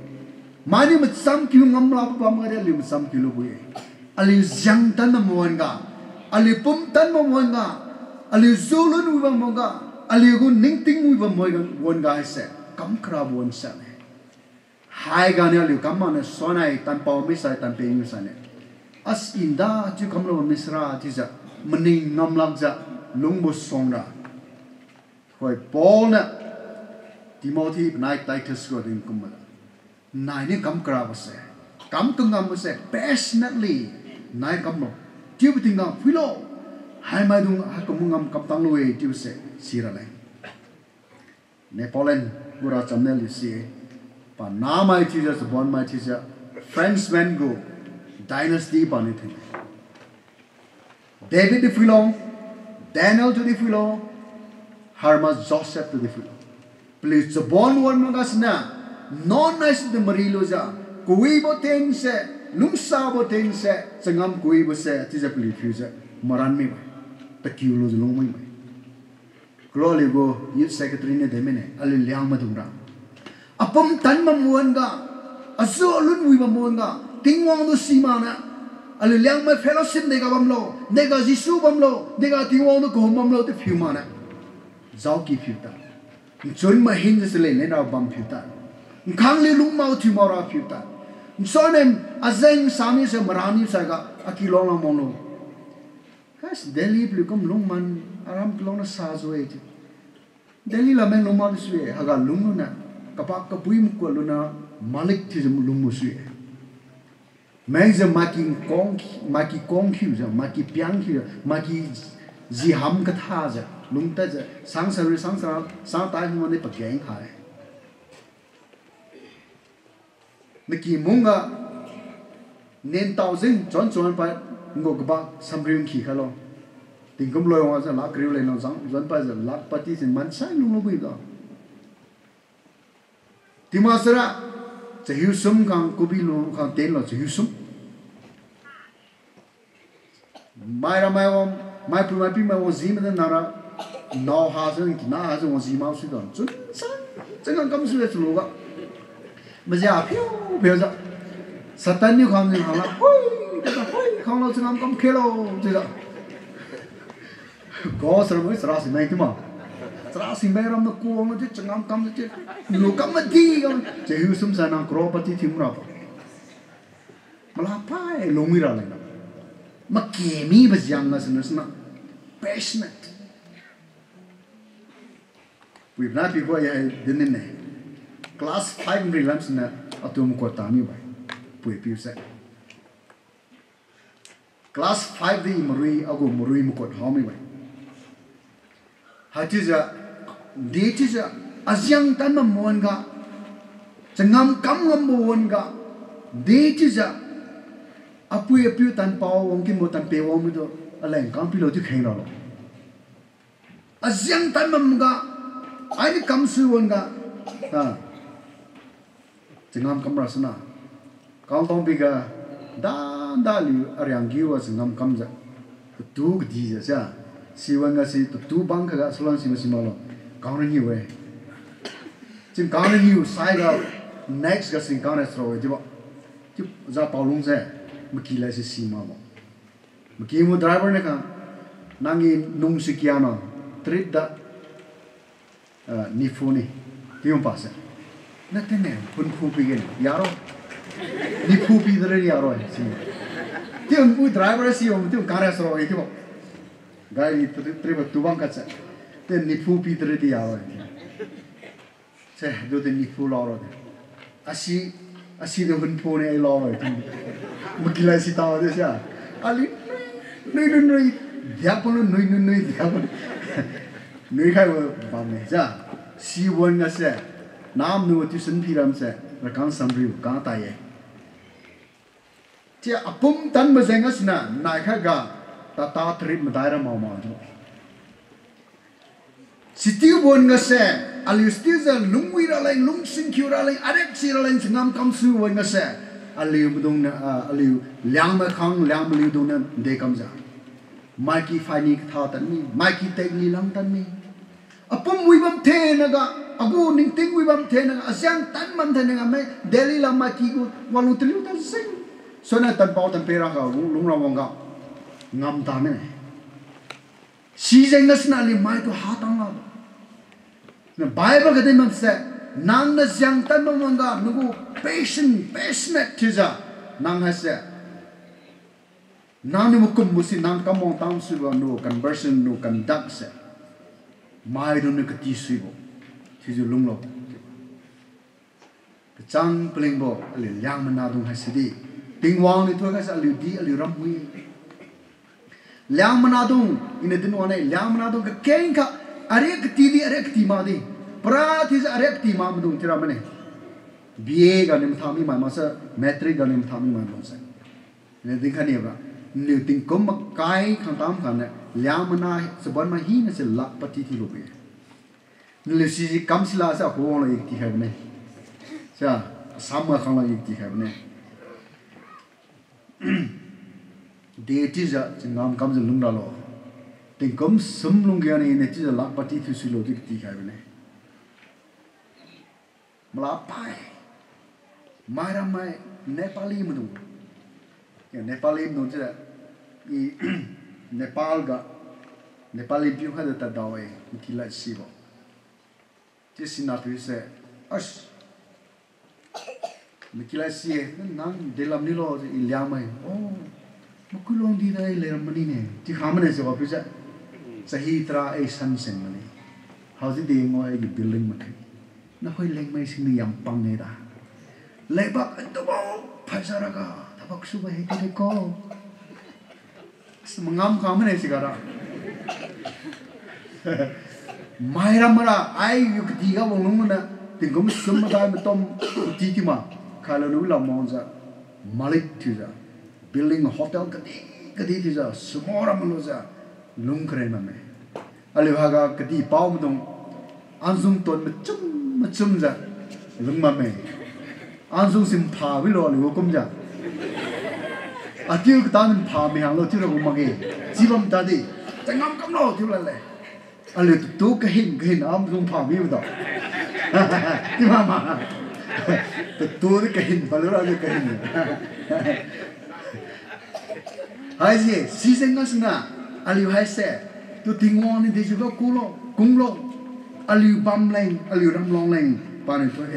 mani ma sam ki ngam la ba mo de ma sam ki lo boy ali jang tan mo nga ali pum tan mo nga ali zulun wi ba mo nga ali gu ning ting wi ba mo ga won ga se kam kra bon sa ne hai ga ne ali kam ma ne sonai tan pa mi sai tan pe mi sa ne as inda ju kam lo misra ti ja mani ngam lam ja lung mo song ra khoi Paul na Timothy nai Titus go ding kum la nai ni kam kra ba se kam tung ngam se passionately nai kam no ti bu ting ngam philo hai mai dung ha kum ngam kam tang lo e ti se sira lai ne Poland gura channel si pa na mai ti ja bon mai ti ja French men go dynasty pa ni thi David the philo Daniel to the philo, Hermas Joseph to the philo. Please, the born one magasna, non nice the Mariloza, Kuibo ten se, Lumsabo ten se, Sangam Kuibo se, tis a please, Maranmi, the Kulos Lumi. Glory go, you secretary de Mene, Aliam Madura. Upon Tanma Muanga, a Zolun Wibamonga, Ting Wang the Simana. Ali liang mai fellowship nega bamlo nega jisu bamlo nega tiwong no ko bamlo te phiu mana zau ki phiu ta chon ma hin se le ne na bam phiu ta khang le lung mau thi mau ra phiu ta sonem azeng sami se marani sa ga akilo na mono kas delhi plukum lung man aram klong na sa zo e delhi la men lung ma su e ha ga lung na kapak ka pui mu ko lu na malik thi lung mu su e Mấy giờ maki kong khiu giờ maki piang khiu maki gì ham cái tha giờ lung ta giờ sáng tai hôm nay bật geng khai maki munga nên tàu dinh chọn phải ngồi cái bác samrium khi khai lo tình công lôi hoa giờ lá kêu lên nó giống chọn phải giờ lá party thì man sai lung lung đó thì mà saoจะหิวซุ่มข้างกูบิลูข้างเต็นเราจะหิวซุ่มไม่ละไม่ว่าไม่พูดไม่พี่ไม่ว่าจีมันน่ารักน่าหาซึ่งน่าหาซึ่งว่าจีมาสุดอนจุดจังกันสุดเลยสุดลูกไม่ใช่พิ้วพิ้วจ้ะสัตย์นี่ความจริงของเราเฮ้ยข้างเราจะทำกำเคโลจ้ะก็สระไม่สระสิไม่ที่มาSerasi meram na kuang na cik cengam kam cik lukam mati kam cik husum sana kropati timrap malapai lomira lena makemi bajang na sana passionate we not before ya dinin ne class 5 relams na atum ko tami bai pui piu se class 5 di marui ago marui mu ko homi bai hatiza Detiza asyang tan mamuan ga cengam kam ngamuan ga detiza apu tan pau wong ki mo tan pe wong mi do aleng kam pilo ti kheng lo asyang tan mam ga ai kam su won ga ha cengam kam rasna kaung tong bi ga da li aryang gi wa cengam kam ja tu gi ja sa siwan ga si tu bang ga sulan si malo Kaun hiu eh, chính kaun hiu sai ga next ga sing kaun estro eh, jiba, jib za paulung se, maki lai se sima mo, maki mo driver ne ka, nangi nung si kiano, trip da, ni phone, tiung pas eh, นั่นเนี่ยคุณผู้ปีกันยาโร่นี่ผู้ปีตัวเรียร์สิที่ผมพูด driver สิผมที่ผมการ์สโร่ไอ้ที่บอกกายนี่ตัวบังคับใช่แต่นี่ผู้ปีตัวเรียร์ใช่ดูแต่นี่ผู้ล้อรถอาชีพเดินผู้เนี่ยล้อเลยที่เมื่อกี้เลยสิตาว่าเดี๋ยวใช่อาลีนุ่ยเดี๋ยวคนนุ่ยเดี๋ยวคนนุ่ยใครว่าบ้างเนี่ยจ้าชีวันก็ใช่น้ำนุ่ยที่สุนทรีรำใช่รักการสัมฤทธิ์การตายเจ้าปุ่มตันมาเจงก็สินะนายข้าก็ตาทริปมาได้ระมาจ้ะสิทิววันก็ใช่อาลิสติจะลุงวิระเลงลุงสิงคิวระเลงอะไรสิระเลงสงามคำสู้วันก็ใช่อาลิวมาตรงนั้นอาลิวเลี้ยงมาขังเลี้ยงมาลิวตรงนั้นเด็กคำจ้ะมาคีไฟนี่ท่าตันมีมาคีเทคนิลังตันมีปุ่มวิบัมเทนะก็อากูนิ่งติ้งวิบัมเทนะก็อาเซียนตันมันเทนะก็ไม่เดลิลามาคีกูวันลุตลิวตันสิงส่วนนั้นตันเปาตันเปรังก็ลุงเราวงก็งามตาเนี่ยซีเจงก็สนาลิไม่ก็หาตังเราเนี่ยไบเบิลก็ได้มันเสะนางนั่นยังตันบางวันก็นูกู passionate ที่จะนางให้เสะนางนี่มุกุมมุสินางกำมองตามสุวรรณนู conversion นูกันดักเสะไม่รู้นึกที่สุวรรณที่จะลุงเราก็จังเพลงบอกอะไรยังมันน่าดูให้สิดีติงวางนี่ทั่วกันอะไรดีอะไรรำวียังมันน่าดูอินเดียนวันนี้ยังมันน่าดูก็เก่งค่ะอะไรก็ตีดีอะไรก็ตีมาดีปราที่จะอะไรก็ตีมาดูที่เราไม่เนี่ย BA กันเนี่ยมันทำให้มามาซะ Matric กันเนี่ยมันทำให้มาดูซะเนี่ยดิ้งขันเนี่ยว่าเนี่ยดิ้งก็มาไกลข้างตามกันเนี่ยยังมันน่าสบายมาหินเนี่ยจะลักปฏิทินลงไปเนี่ยสิคำสิลาซะหัวเราอีกที่ไหนเนี่ยใช่สามมาข้างเราอีกที่ไหนเนี่ยเดี๋ยวที่จะงามคำจะลุงดาลติงคำสมลุงแกนี่เนี่ยที่จะลักปฏิทินสุโลที่ที่ไหนเนี่ยมาลาไปไม่รำไม่เนปาลีมันดูเนปาลีมันดูจะอีเนปาลก็เนปาลีพิวให้ตัดดาวเองมิคิลาสิบที่สินาทุยเสอัชมิคิลาสินั่งเดลัมนิโลอิลยามัยโอ้มาคุยลงดีได้เลยมันนี่เนี่ยที่ข้ามันเนี่ยจะว่าพิเศษสหิตราไอซันเซนมันนี่เขาจะดีงอไอ้บิลลิ่งมันคือน่าค่อยเล็งไม่สิ่งนี้ยำปังเนี่ยด่าเล็บักอันตัวภาษาละก็ถ้าบักสุบให้ที่เด็กก็สมงามข้ามันเนี่ยสิการะไม่รำมาละไอ้ยุคที่เขาบอกลุงมันนะถึงก็ไม่สมมาได้ไม่ต้องที่ที่มาข้าเราดูเรามองจะมาลิกที่จะ building hotel ก็ดีที่จะสมอรามันรู้จะลุงเครนมันไหมอะไรว่าก็ดีเป้ามันต้องอันซุ่มต้นมันจุ่มจะลุงมันไหมอันซุ่มสิมพาวิโรหรือว่ากุ้มจะอาทิตย์ก็ตอนนั้นพาไม่ห่างเราที่เราบุมาเกยจีบมันตาดีจะงามกำลังที่เราเลยอะไรตัวก็เห็นอันซุ่มพาไม่รู้ต่อที่มาตัวนี่ก็เห็นบาลูราก็เห็นไอ้สิซีเซนก็สนะอะไรอยู่ให้เสะตัวทิ้งวันนี้เดี๋ยวก็กุ้งโลอะไรอยู่บัมเลงอะไรอยู่รำลองเลงปานตัวเฮ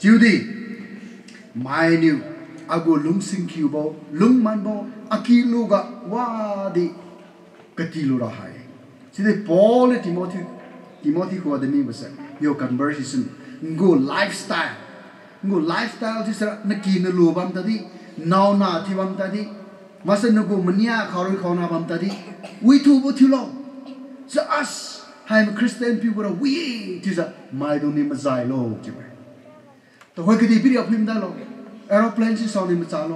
จิวดีไม่นิวอากูลุงสิงคิวบ่ลุงมันบ่อากิลูกะว่าดีกติลูระหายสิเดปอลติโมธีก็ได้มีภาษาโยกันเวอร์ชันงูไลฟ์สไตล์ที่สระนักกินลูบัมตัดดินาวนาที่บัมตัดดิมาสนุกมันเนี่ยเขารู้เขาหน้าบัมตัดดิวิทูบุตรเราจะอัสให้มันคริสเตียนพิวเราวิที่จะไม่ดูนี่มันใจโลใช่ไหมแต่ว่าคดีพิเรียบพิมพ์ได้หรอแอโรเพลนที่สาวนี่มันใจโล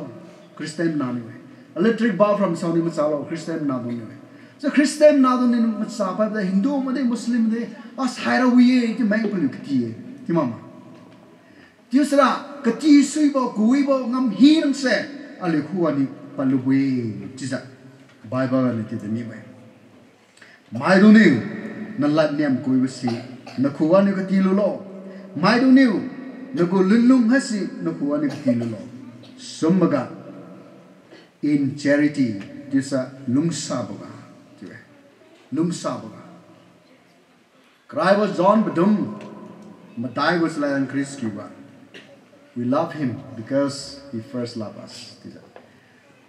คริสเตียนนานี่เว้ยอิเล็กทริกบาร์ฟรัมสาวนี่มันใจโลคริสเตียนนาดูนี่เว้ยจะคริสเตียนนาดูนี่มันใจไปแต่ฮินดูมันได้มุสลิมได้อัสไฮราวิที่ไม่เป็นลูกที่ที่มาที่สระกติสุยบอกกุยบอกงำฮีนังเสะอะไรขัวนี่ปัลลุยที่จะไบเบิลนี่ที่จะนี่ไปไม่ดูนิวนั่นละเนี่ยมกุยวิสินักขัวนี่กติลุโลไม่ดูนิวนักกูลุงฮัสสินักขัวนี่กติลุโลสมบัติ in charity ที่จะลุงซาบกะที่ไปลุงซาบกะใครว่าจอห์นบดุม Matai was like Chris Cuba. We love him because he first loved us.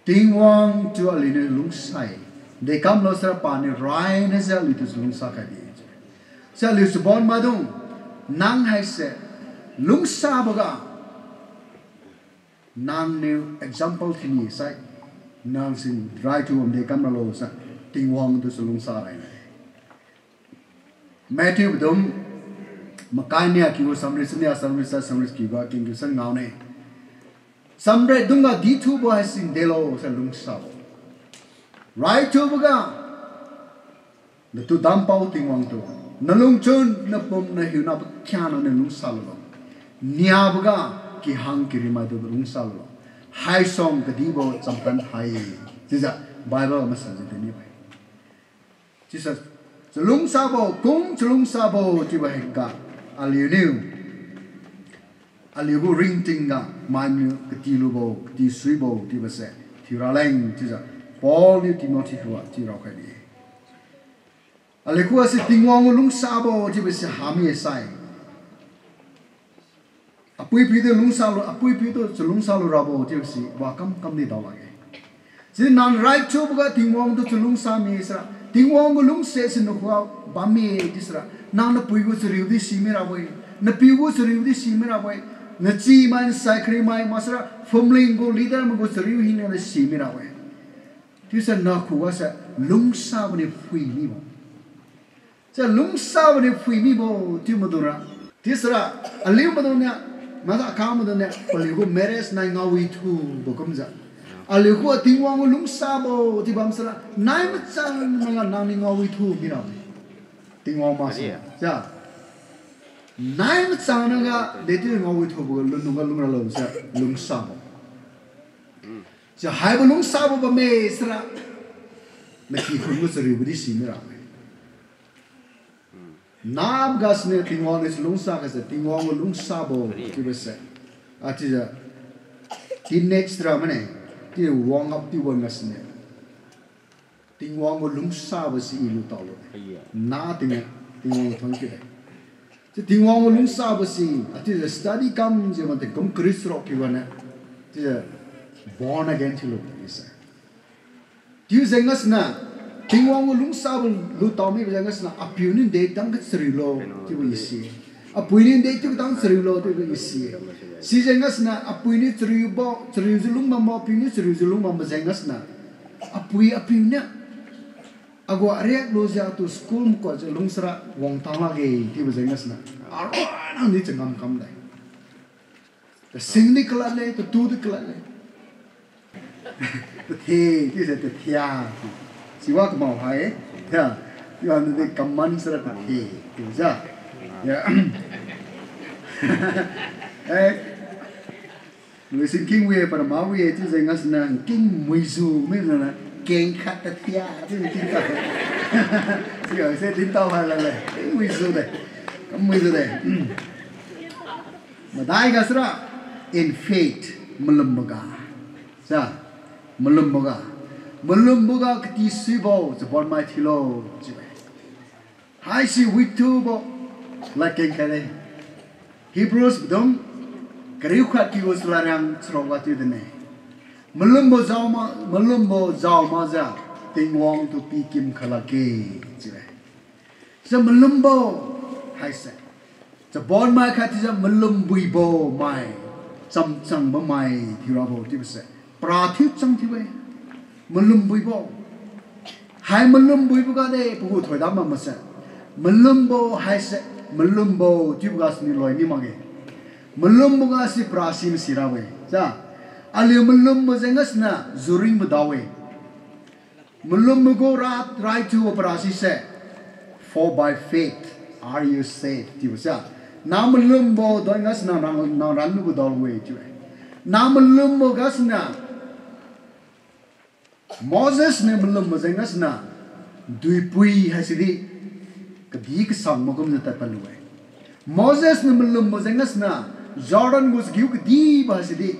Ting Wong to a little lung sai. They come loser pani Ryan as a little lung sakadi. So Lucy Bon Madung Nang has said lung sabaga Nang new example to me sai Nang sin right to they come loser Ting Wong to lung sarai. Matthew Dum Makanya kiwa samris kiwa king san ngaune samre dunga ditu bo hasin delo sa lungsa right to baga na tu dampau tingwang tu nalung chun na pom na hiu na khyana na lungsa lo nia baga ki hang ki rima tu lungsa lo hai song ka dibo champan hai jisa bible ma sa ji ni bai jisa lungsa bo kung lungsa bo ti ba hekka aliu go ring tinga manu ketilu bo keti sui bo ti base ti raleng ti ja Paul ni Timothy huwa ti ra khai ni aliku ase tingwang lung sa bo ti base hami sai apui pi de lung sa lo apui pi to lung sa lo ra bo ti base wa kam ni daw lage ji nan right to ga tingwang to lung sa mi sa tingwang lung se sin no huwa ba mi ti sra nang na pui go sriu di si mi ra bo na pi go sriu di si mi ra bo na chi man sakri mai masra fumling go leader mo go sriu hin na si mi ra bo ti sa na khu wa sa lung sa bo ni fui mi bo sa lung sa bo ni fui mi bo ti mo do ra ti sra aliu mo do nya ma sa ka mo do nya pali go marriage na nga wi thu bo kom ja aliu ko tingwang lung sa bo ti bam sra nai ma chang na na ni nga wi thu mi ra tingwang ma sa nai ma chang na ga de ti nga wi thu bo lu nu ga lu ra lo sa lung sa bo ja hai bo lung sa bo ba me sra na ki khun mo sri bu di si mi ra nam gas ne tingwang is lung sa ga sa tingwang lung sa bo ti ba sa a ti ja ti next ra ma ne ti wong up ti won gas ne tingwang lung sa ba si ilu ta lo na ti ne tingwang thong ki de ti tingwang lung sa ba si a ti ja study kam je ma te kom chris ro ki wa ne ti ja born again ti lo ti sa ti zengas na tingwang lung sa ba lu ta mi zengas na apunin de dang ka sri lo ti ba isi apunin de ti dang sri lo ti ba isi si zengas na apunin sri bo sri zulung ma ma apunin sri zulung ma ma zengas na apunin ago arek lo ja tu school ko je lungsra wong ta la ge ti ba zengas na aron ni changam kam dai the singni kala le to tu de kala le the ti se te thia siwa ka mau hai ya ya ne kaman sra ta the ti ja ya người sinh kinh về para mau về chứ dành ngas na kinh mui zu mới là kinh khát ta thia chứ kinh cả chứ ở xe tin tao hay là kinh mui zu đây cắm mui zu đây mà đại cái sra in faith melumbaga sa melumbaga kiti siboจะบอลไม่ทิโลใช่ไหมhai si witu bo la kinh cái này Hebrews dong kariu khat ki was larang srawati de ne melumbo zau ma za tingwang tu pi kim khala ke chire sa melumbo hai sa cha bon mai khat sa melumbui bo mai cham chang ba mai thirabo ti se pra thi chang thi we melumbui bo hai melumbui bu ga de bu thoi da ma sa melumbo hai sa melumbo ti bu ga ni loi ni ma ge melumbo ga si prasim sirawe sa ali melumbo zengas na zuring badawe melumbo go right to operasi se for by faith are you saved ti sa na melumbo dongas na ran lu badawe ti na melumbo gas na Moses ne melumbo zengas na dui pui hasidi kadi ke sang mogom na tapaluwe Moses ne melumbo zengas na Jordan was giu ke di bahasidi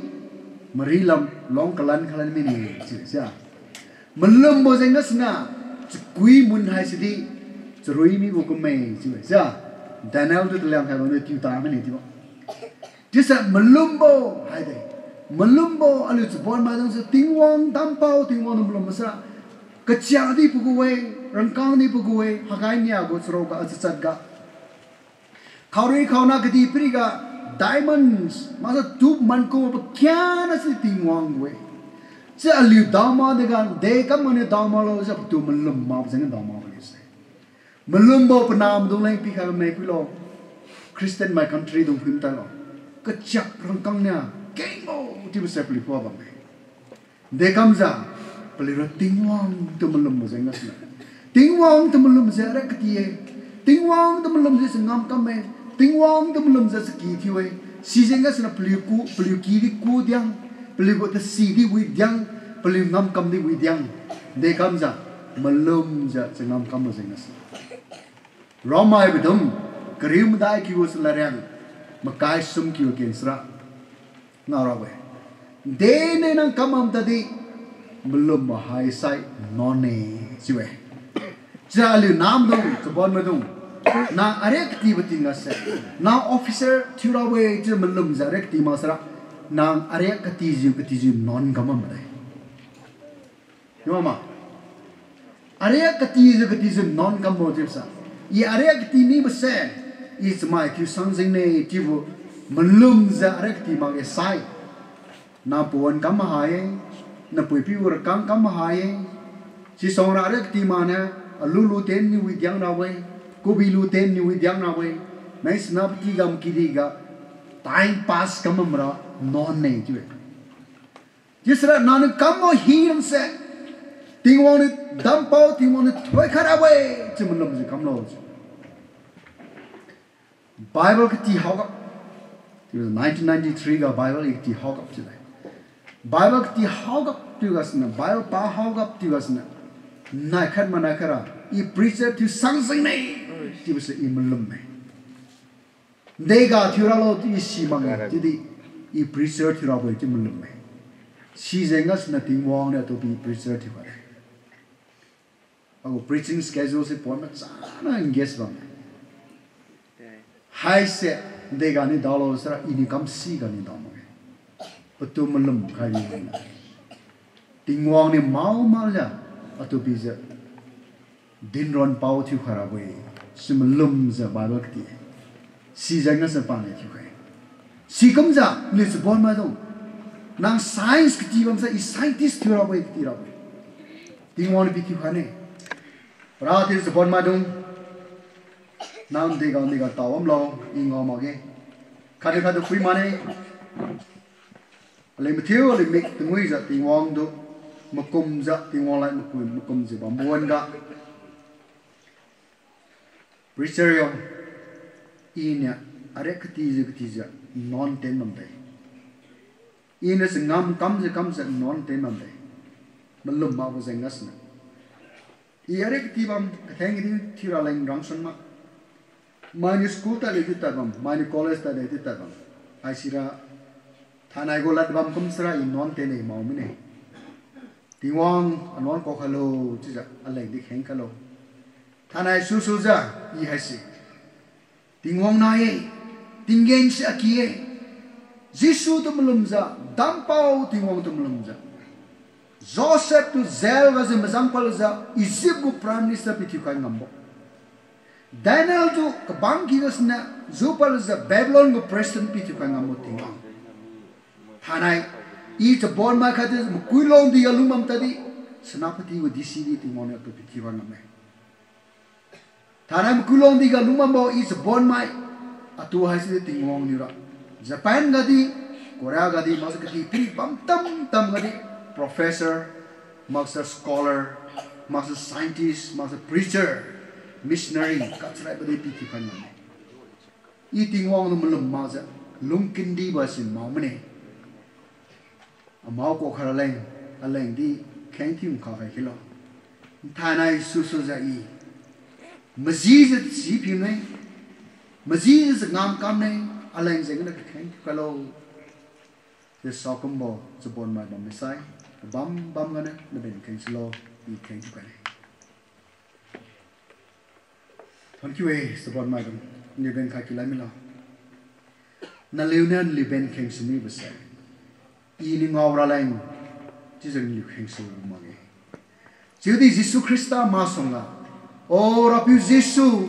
marilam long kalan mini sia melum bo zengas na kui mun hai sidi cerui mi buku me sia Daniel tu terliang kalau dia tiu tahu ni tiba. Jadi melumbo, hai deh. Melumbo alu sebon macam se tingwang tampau tingwang belum mesra. Kecil di pukul, rengkang di pukul, hakai ni aku seru ka acat ka. Kauri kau nak kedi periga diamonds, masa tu manku berkian asli tingwang gue. Se alu dama dengan deka mana dama lo se tu melum mau sengen dama belis. Melumbo penam dong lain pihak Makuilong Kristen my country dong pinta lo. Kecil rengkangnya, kengo tiba saya beli kuah bang. Dekam za, beli tingwang tu melum saya ngasih. Tingwang tu melum saya ada ketie, tingwang tu melum saya sengam kame, tingwang tu melum saya sekitiwe. Si saya ngasih beli kiri ku diang, beli buat sidi widyang, beli ngam kam di widyang. Dekam za, melum saya sengam kam saya ngasih. Ramai betul, kerium dah kiu selarang. Makai sum kiu kensra ngarawe dene nang kamam tadi belum bahai sai none siwe jali nam dong sebon medung na arek ti beting ngase na officer turawe je belum zarek ti masra nang arek ketiju non kamam dai mama arek ketiju non kammo jepsa i arek ti ni bese is my Q something ne tibu melum za rekti mag sai na puan kam hai na pui pi ur kam hai si song ra rekti mana lulu ten ni widyang na we ko bi lu ten ni widyang na we nai snap ki gam ki diga time pass kam mra non ne ju jisra nan kam mo hi se tingwon dam pau tingwon thoi khara we chimlum ji kam lo Bible ke ti hogap. It was 1993 ga Bible ke ti hogap chile. Bible ke ti hogap tu gasna. Bible pa hogap tu gasna. Na khat mana kara. I preacher tu sang nei. Ti bus I melum me. Dega thuralo ti si mang. Jadi I preacher thurabo ti melum me. Si zengas na tingwang na to be preacher ti ba. Aku preaching schedule se pon ma sana engage bang. Hai se dega ni dalo sera ini kam si ga ni damo betul melum kai ni tingwang ni mau malja atau bisa dinron pau tu kharawe simelum za balakti si janga sa pane tu kai si kam za lisbon ma dong nang science ki bang sa I scientist tu rawe ki rawe tingwang ni ki khane ra ti lisbon ma dong Nam dega tawam lo ingom age kade kui mane le mathiu le mek tungui za tingwang do makum za tingwang lai makum je bambuan ga preacher yo inya arek keti je non ten nam dai ina sengam kam je non ten nam dai belum ma bo zengas na I arek ti bam theng di thira lang rangson ma Mani school ta leti tabam, mani college ta leti tabam. Aisira thanai go lat bam kumsra I non tene mau mine. Tingwang anon ko khalo chija alai dik heng khalo. Thanai su ja I hasi. Tingwang na ye, tingen si akiye. Jisu tu melumza, dampau tingwang tu melumza. Joseph tu zel was mazang palza, Egypt go prime minister piti kai ngambo. Daniel tu kabang kidas na zupal za Babylon go president pitu ka ngamo tinga. Hanai I to bon ma khate Makuilongdi alumam tadi senapati go DCD tingone to pitiwa ngame. Hanai Makuilongdi ga lumam bo I to bon mai atu haisi tingong nira. Japan gadi Korea gadi masakati pri bam tam gadi professor, master scholar, master scientist, master preacher. Missionary katsrai bade piti kan mane eating wong no melum maza lungkin di basin mau mane amau ko kharaleng aleng di khentim kha khai khilo thanai susu za I maziz si phim ne maziz ngam kam ne aleng jeng na khen kalo the sokumbo chupon ma bam sai bam ngane na ben khen slo I khen tu kan Thank you, support my ni ben kha ki la mi lo na liu nen li ben kheng su mi ba sa i ni ngau ra lang chi jeng li kheng su ma ge chiu di Jesus Christa ma song la o ra pu Jesus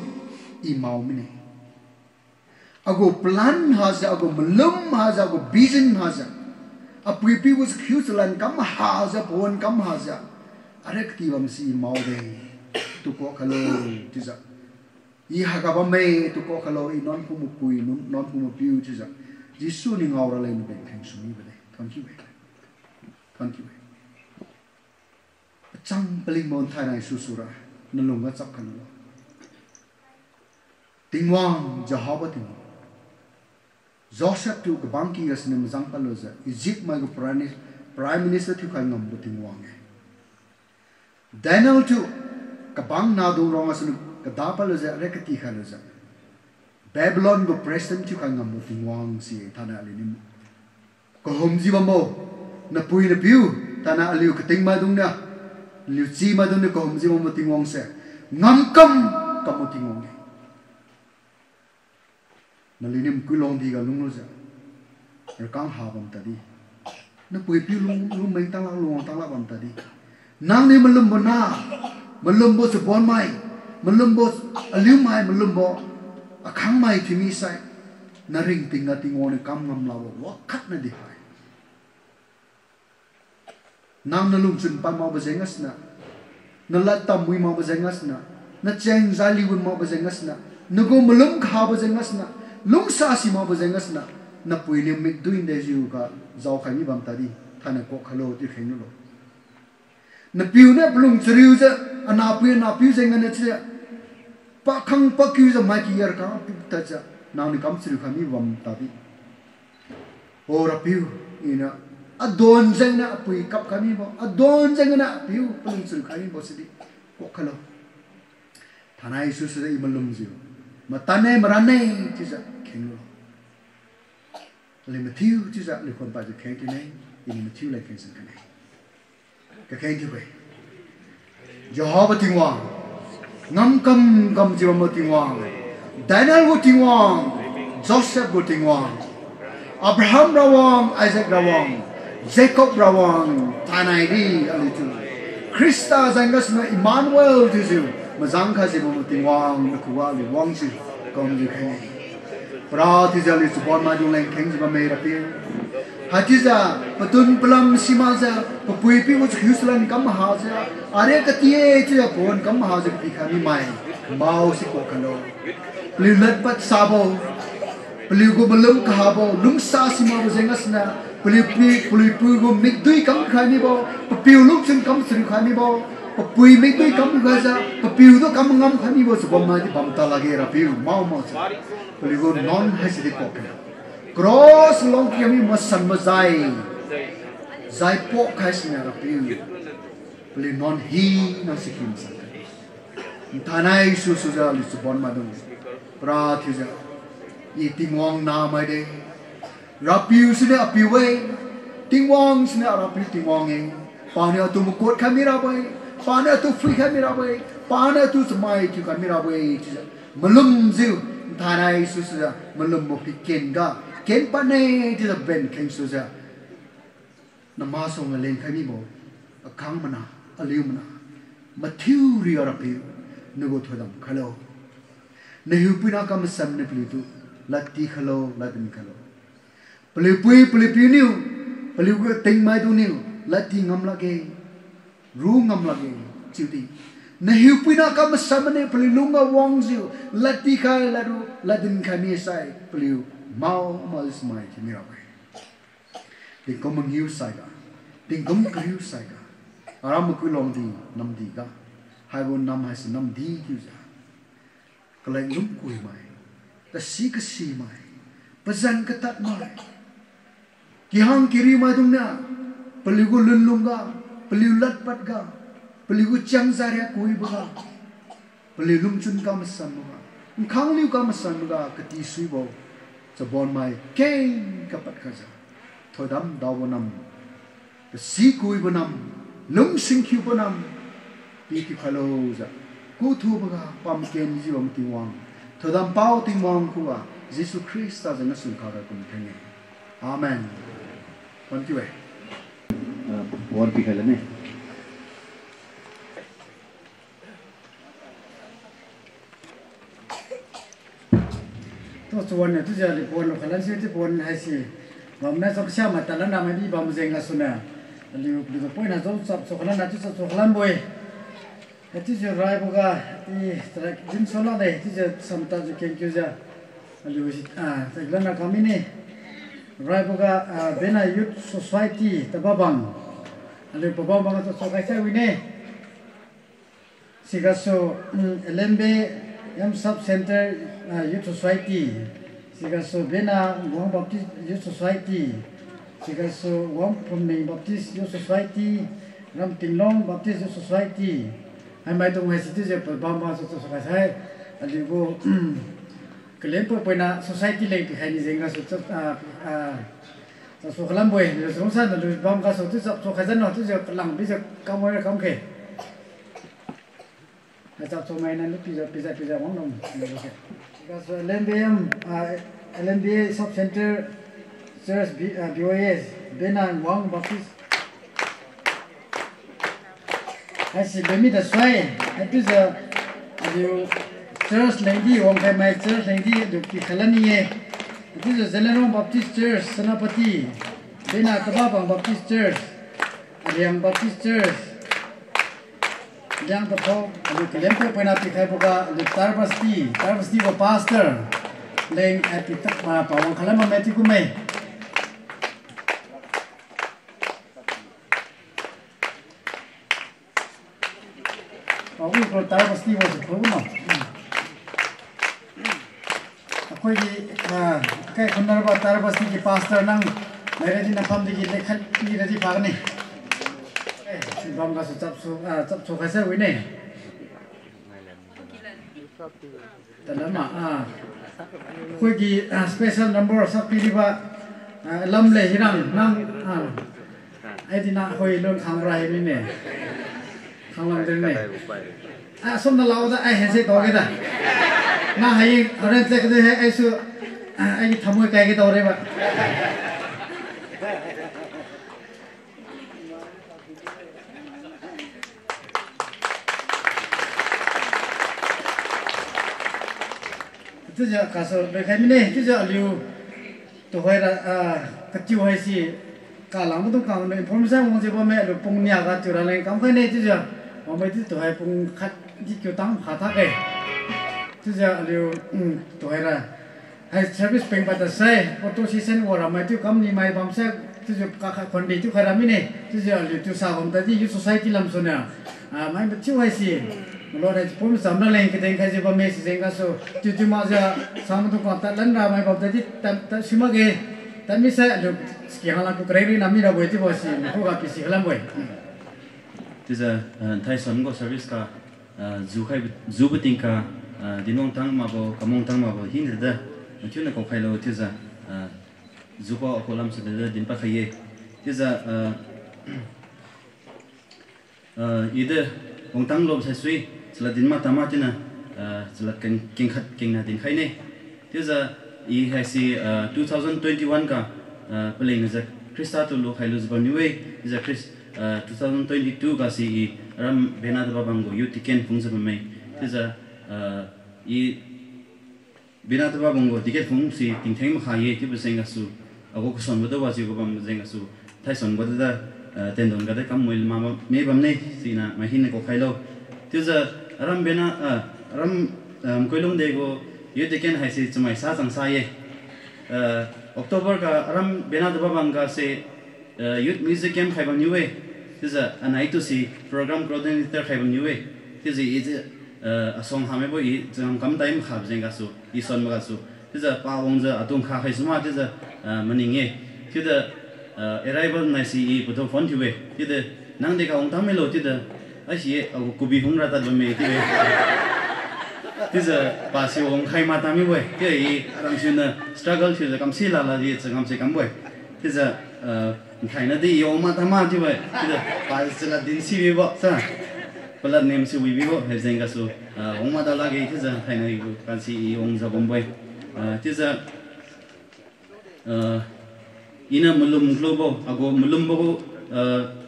i mau mi ne ago plan haza ago malum haza ago vision haza apui pi was khusalan kam haza pon kam haza arek ti bam si mau de tu ko khalo ti za i ha ka bam me tu ko khalo i non pu mu pui non pu mu piu ti za jisu ni ngau ra len ben kheng su mi ba de thank you chang peling mon thai nai su sura na lung ga chak kan lo tingwang jahaba ting Joseph tu ke bangki as ne mazang paloza Egypt mai go prime minister tu kai ngam buting wang Daniel tu ke bang na do rong as ke da paloza rekati khaloza Babylon go president tu kai ngam buting wang si thana ali nim ko hom ji bamo na pui na piu thana ali ke ting ma dung na liu chi ma dung ne ko hom ji bamo ting wang se ngam kam buting wang na linim Makuilongdi ga lung roza rekang ha bam tadi na pui pi lung meng tang la bam tadi nang ni malum bo se bon mai malum bo aliu mai malum bo akhang mai thimi sai na ring ting na ting on kam ngam la wo khat na di hai nang na lum chun pa ma ba zengas na la tam mui ma ba zengas na cheng zali wun ma ba zengas na go malum kha ba zengas lung sa si ma ba zengas na pui ni mik duin de jiu ka zau khai mi bam tadi thana ko khalo ti kheng lo na piu ne blung chriu za ana piu zengan ne che pa khang pa kyu za ma ki yer ka pi ta cha na ni kam chriu kha mi bam tadi ora piu ina adon zeng na pui kap kha mi bo adon zeng na piu blung chriu kha mi bo si di ko khalo thana isu se i malum jiu matane marane chi za kheng lo le Matthew chi za le kon ba je kheng ti nei in Matthew le kheng san ka nei ka kheng ti bai Jehovah ting wang ngam kam ji mo ting wang Daniel go ting wang Joseph go ting wang Abraham rawang Isaac rawang Jacob rawang tanai di ali tu Krista zangas na Emmanuel ti zu mazang kha ji mo ting wang na kuwa le wang si kom ji kheng pra ti za le supon ma dung leng kheng ji ba me ra pi hatiza patun pelam simaza pui pi wo khuslan kam ha ja are ka tie che pon kam ha ja pi khami mai mau si ko khalo plilat pat sabo pli go belum ka bo lung sa si ma bo zengas na pli go mik dui kam khami bo piu luk chen kam sri khami bo pui mik dui kam ga ja piu do kam ngam khami bo so bam ma di bam ta lage ra piu mau pli go non ha si ko cross long kami masan mazai zai po khais na rapiu pli non hi na sikim sa thanai su ja li su bon ma dong pra thi ja i tingwang na mai de rapiu su ne apiu we tingwang su ne rapiu tingwang e pa ne tu mu kot kami ra bai pa ne tu free kami ra bai pa ne tu smai tu kami ra bai malum ziu thanai su ja malum mo piken ga ken pa ne ti da ben kheng su ja na ma song a len khami bo a khang mana a liu mana Matthew ri ara pi ne go thodam khalo ne hu pina kam sam ne pli tu lati khalo latin khalo pli pi niu pli go ting mai tu niu lati ngam la ge ru ngam la ge chiu ti ne hu pina kam sam ne pli lunga wong jiu lati khai la ru latin khami sai pli mau mal smai ti mira bai ting kom ngiu sai ga ting kom kriu sai ga aram Makuilongdi nam di ga hai bon nam hai nam di ki ja kalai lum kui mai ta si ka si mai pazan ka tat mai ki hang kiri mai dung na peligu lulung ga peliu lat pat ga peligu chang zaria kui ba peliu lum chun ka masan ga khang liu ka masan ga ka ti sui bo sa bon mai keng kapat kaza thodam dawonam the si kui bonam lung sing kyu bonam pi ki khalo za ku thu ba pam ken ji bam ti wang Todam pau ting mong kuwa Jesus Christ ta jana sun khara kum thenge. Amen. Thank you. War pikhale ne. To chuan ne tu ja li pon lo khalan se ti pon hai si bam na sok sha ma ta la na ma bi bam zenga suna li li ko na zo sap so khalan na ti so khalan boy ti je rai boga ti tra jin so la de ti je sam ta ju ken kyu ja li wi ta la na kami ne rai boga bena youth society ta babang ali babang bang to so kai sa wi ne sigaso LNBA-M sub center youth society sigaso bena Wang Baptist youth society sigaso Wang Pumni Baptist youth society Ram Tinglong Baptist youth society ai mai tong hai situ je bamba so so ka sai ali go kelen po na society le hai ni zenga so so khalam boy so sa na lu bam ka so tu so khajan no tu je lang bi je kam mo kam ke na so mai na lu pizza wang nom because LNBA sub center church BYS Benan Wang Baptist I see bemi da swai I tu the you church lady wong kai mai church lady du ki khalani ye tu the Zelenong Baptist Church Senapati Bena Tababang Baptist Church Liang Baptist Church Liang Tapo du kelempe pena ti kai boga du Tarbasti go pastor leng ati tak pa wong khalama meti ku mai we go Tarbasti was a problem. Akwai kai khunnar ba Tarbasti ki pastor nang mere din pham digi lekhat ki radi phagni bam ga chap so khaisa wi ne talama akwai ki special number sak pi ba lam le hirang nang ai dina hoi lon khang ra hi ne khanglam den ne som na law da ai hen se to ge da na hai ore se ke he ai su ai ki thamoi kai ge to re ba tu ja ka so be khai mi ne tu ja liu to hoi ra ka chiu hai si ka lang tu ka ne information mo je ba me lu pung nya ga tu ra le kam khai ne tu ja mai tu to hai pung khat ji kyo tang kha tha ke tu ja liu to hai ra hai service peng ba ta sai photo session wa ra mai tu kam ni mai bam sa tu ja ka kha khon di tu kha ra mi ne tu ja liu tu sa bam ta ji youth society lam so na mai ba chiu hai si lo ra pum sam na le ke deng kha je ba me si deng ka so tu ma ja sam tu ka ta lan ra mai ba ta ji ta sima ge ta mi sa lu ski hala ku kre ri na mi ra bo ti bo si ko ga pi si hala bo Tisa Thai son go service ka zubuting ka dinong tang ma bo kamong tang ma bo hin da tuna ko khailo tisa zupa ko lam se da din pa khaye tisa ide ong tang lob sai sui chla din ma tama tina chla king khat king na din khai ne tisa I hai si 2021 ka playing as a Krista to lo khailo zba niwe is a Chris 2022 ka si ram bena da babang go youth tiken phung sa mai tisa I bena da babang go tiket phung si ting theng ma khaye ti bu senga su ago ko son bodo wa ji go bam zenga su thai son bodo da ten don ga da kam moil ma me bam ne si na ma hin ko khailo tisa ram bena ram Makuilongdi go youth tiken hai si chmai sa chang sa ye October ka ram bena da babang ga se youth music camp khai bam niwe tisa anai to si program coordinator khai bam niwe tisa is a song hame bo I jang kam time khab zenga su I son ma ga su tisa pa wong za atung kha khai suma tisa maninge tida arrival na si I puto phone thiwe tida nang de ka ong tam melo tida a si ku bi hung ra ta me tiwe tisa pa si ong khai ma ta mi we tida I ram sin na struggle tisa kam si la la ji changam se kam we tisa khai na di yo ma ta ma ti we tida pa si la din si bi bo sa pelat name si wibibo hezeng kasu ong mata lagi tiza thaina ibu kansi ong za bombay tiza ina mulum globo ago mulum bogo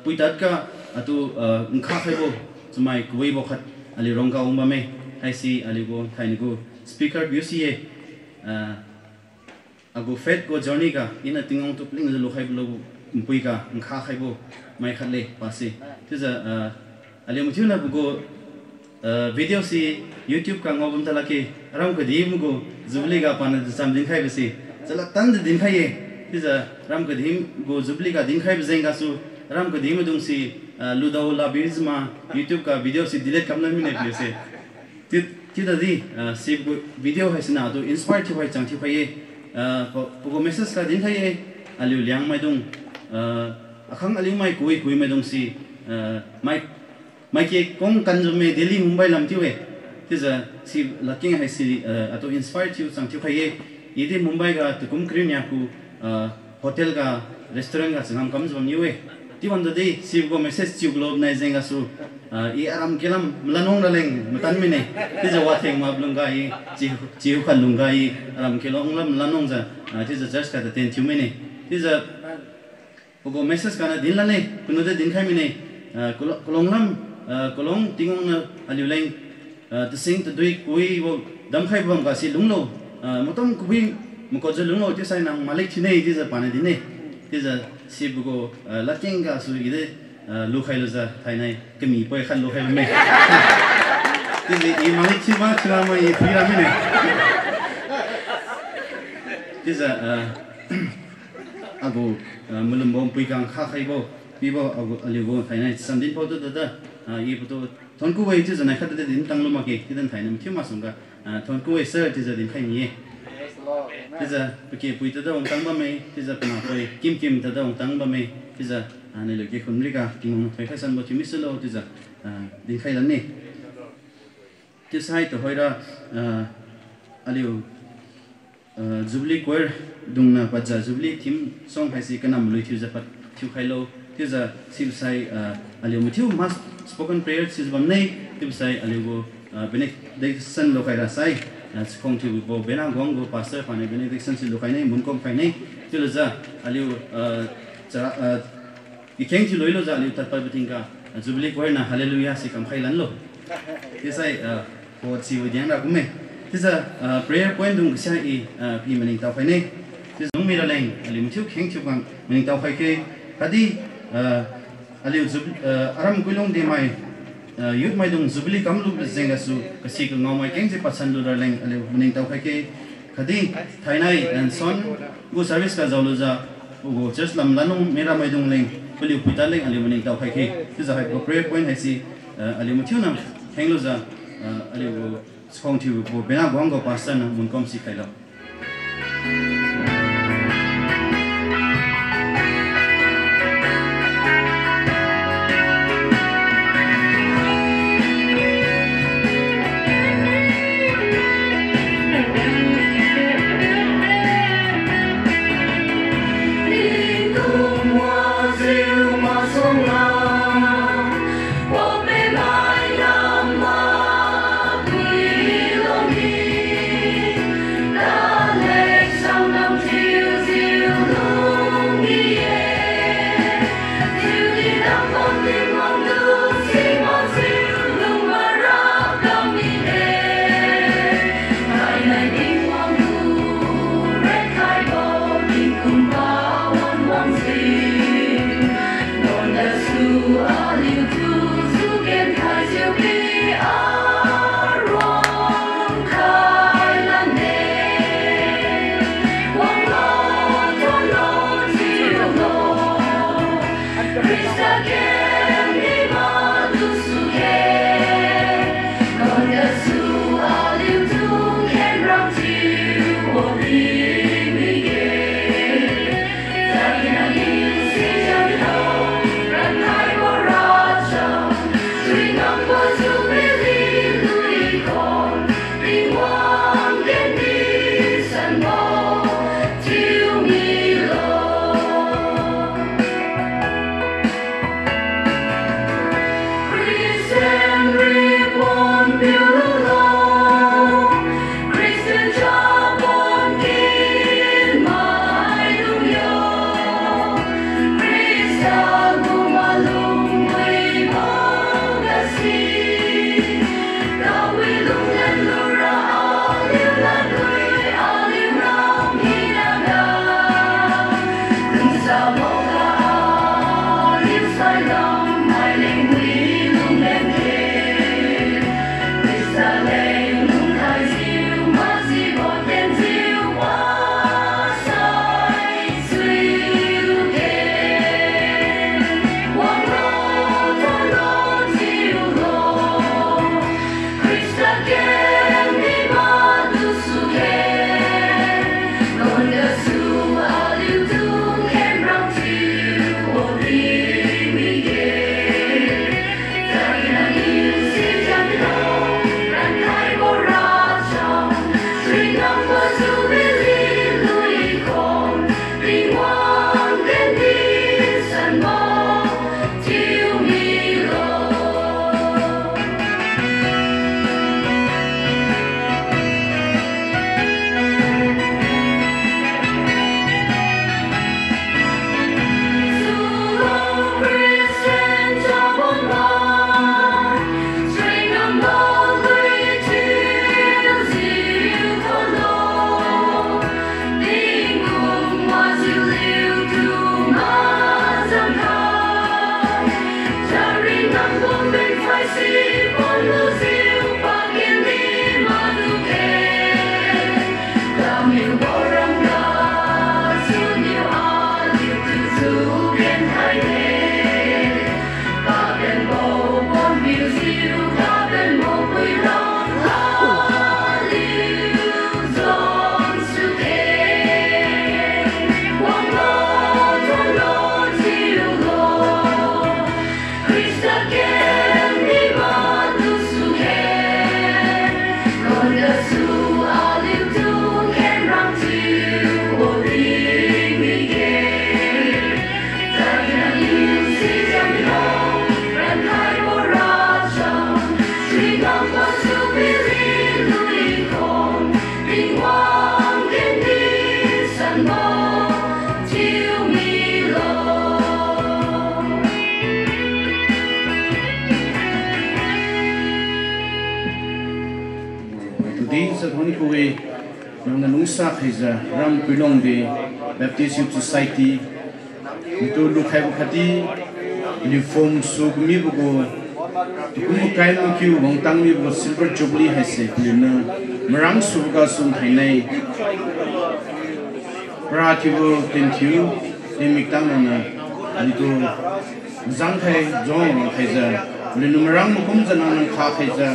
puitat ka atu ngkha khaibo chumai kuwei bo khat ali rongka ong bame haisi ali go thaini go speaker busie ago fet go journey ka ina tingong tu pling lo khai blo mpui ka ngkha khaibo mai khatle pase tiza ali muthiuna bugo video si YouTube ka ngobum talaki ram ko dim go Jubilee ga pan sam din khai besi chala tan din khai ye tiza ram ko dim go Jubilee ga din khai bzeng ga su ram ko dim dung si ludau la bizma YouTube ka video si delete kamna mine plese tida di si video hasina to inspire thi bai chang thi pai ye ko message ka din khai ye ali liang mai dung akhang ali mai kui mai dung si mai ke kong kanjume Delhi Mumbai lam tiwe tiza si laking hai si ato inspire tiu sang tiu khaye yede Mumbai ga tukum krinya ku hotel ga restaurant ga sangam kam jom niwe ti wanda de si go message tiu globe nai zenga su I aram kelam mlanong daleng mutan mine tiza watheng ma blunga I ji khan lunga I aram kelong lam mlanong za tiza just ka ten tiu mine tiza go message kana din la ne kuno de din khai mine kolong lam kolong tingong na aliuleng to sing to dui kui bo dam khai bam ka si lunglo motom kui muko je lunglo ti sai nang malik thine ti za pane dine ti za si bugo laking ga su ide lu khai lo za thainai kemi poi khan lu khai me ti ji I malik chi ma chla ma I phira mine ti za ago mulum bom pui kang kha khai bo pibo ago aligo thainai samdin po to da ये तो थोंकु वही चीज़ ना खाते दिन तंगलो माके किधन थाई ना मुझे मासूंगा थोंकु वही सर चीज़ दिन खाई नहीं है चीज़ पके पुई तो दां तंग बमे चीज़ अपना कोई किम तो दां तंग बमे चीज़ आने लगे खुमरी का किंग फाई फाई संबो चिमिस लो चीज़ दिन खाई लन्ने चीज़ हाई तो होइरा अलियो Jubilee कोर दुंगना पच्चा Jubilee थीम सॉन्ग हाई सी कनाम लुई थी जब थी खाई लो चीज़ सिर्फ साई अलियो मुझे मास spoken prayer sis bam nei tib sai aligo benediction lo kai ra sai khong thi bo bena gong go pastor phane benediction sil lo kai nei mun kom kai nei til za aliu cha ikeng thi loilo za aliu tat pa bitinga Jubilee ko na hallelujah si kam khai lan lo ti sai ko chi wi diang ra kume ti za prayer point dung sai pi maning ta phai nei ti zung mi ra leng aliu mu kheng chu bang maning ta phai ke kadi aliu aram Makuilongdi mai youth mai dung Jubilee kam lu zenga su kasi ko ngomai keng je pasan lu leng aliu maning tau khai ke khadi thainai and son go service ka zawlo za go just lam lanung mera mai dung leng aliu puta leng aliu maning tau khai ke ti za hai ko prayer point hai si aliu mu thiu nam heng lu za aliu song thiu bo bena gong go pasan mun kom si khai lo Makuilongdi, Di sa thoni kuwe nang nungsa khaisa Makuilongdi Baptist Youth Society itu lukai bukhati uniform suk mi bugo kumu kai mu kyu wong tang mi bugo silver jubilee haise lina marang suga sun thainai pratibo thank you dimiktam na alitu zang khai jong khaisa lina marang mukum janang kha khaisa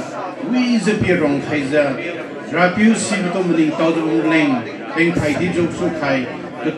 wi ze pi rong khaisa rapiu sibto mling tawdu leng peng khai di jok su khai the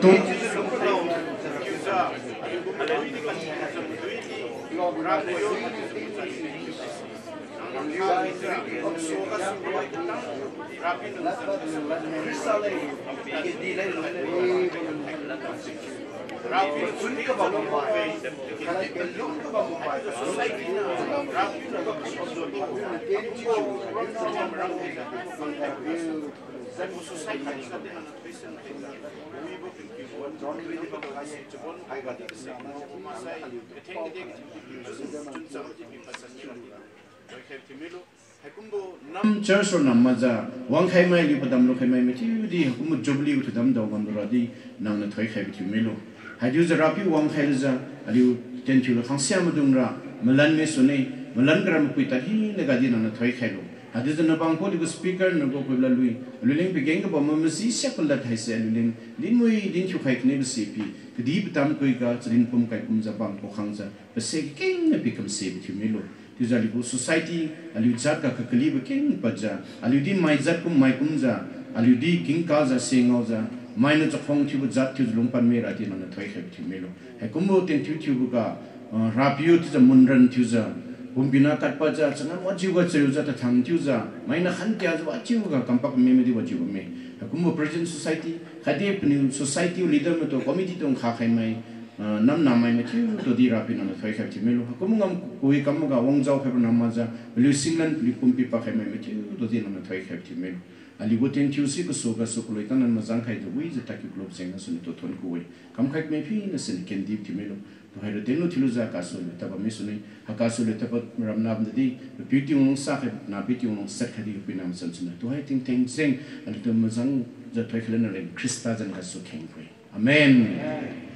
nam church or namaza wang khai mai li padam lo khai mai meti di hukum jubilee utadam da bandura di nang na thoi khai bitu melo haju za rapi wang khai za aliu tenchu lo khangsia madungra malan me sune malan gram kui ta hi ne ga di nang na thoi khai lo haju za na bang po di speaker no go ko la lui luling begeng ga bom masi syakul la thai se luling din mui din chu khai kne bcp di bitam koi ga chrin pum kai pum za bang ko khangza bse king ne bikam se bitu melo Tizali bu society aliu zat ka kakali ba king paja aliu di mai zat kum mai kum za aliu di king ka za sengau za mai na chakfong thi bu zat thi lung pan me ra ti na thoi khep thi melo he kum bo ten thi bu ka rapiu ti za munran thi za bumbina kat pa za chana mo ji ga cheu za ta thang thi za mai na khan kya za chi ga kampak me me di ba ji me he kum bo present society khadi pni society leader me to committee tong kha khai mai nam namai me chu to di rapi na thoi khap chi melo kum ngam koi kam ga wong jaw khap na ma ja lu singlan pli pum pi pa khai me chu to di na thoi khap chi melo ali go ten chu si ko so ga so ko loitan na ma jang khai de wi je ta ki club seng na sun to thon ko we kam khai me phi na sen ken di ti melo to ha de no thilu za ka so le ta ba me suni ha ka so le ta pa ram na bna di beauty ung sa kha na beauty ung set kha di pi na san sun to ha ting ting seng ali to ma jang ja thoi khlen na le krista jan ka so ken ko amen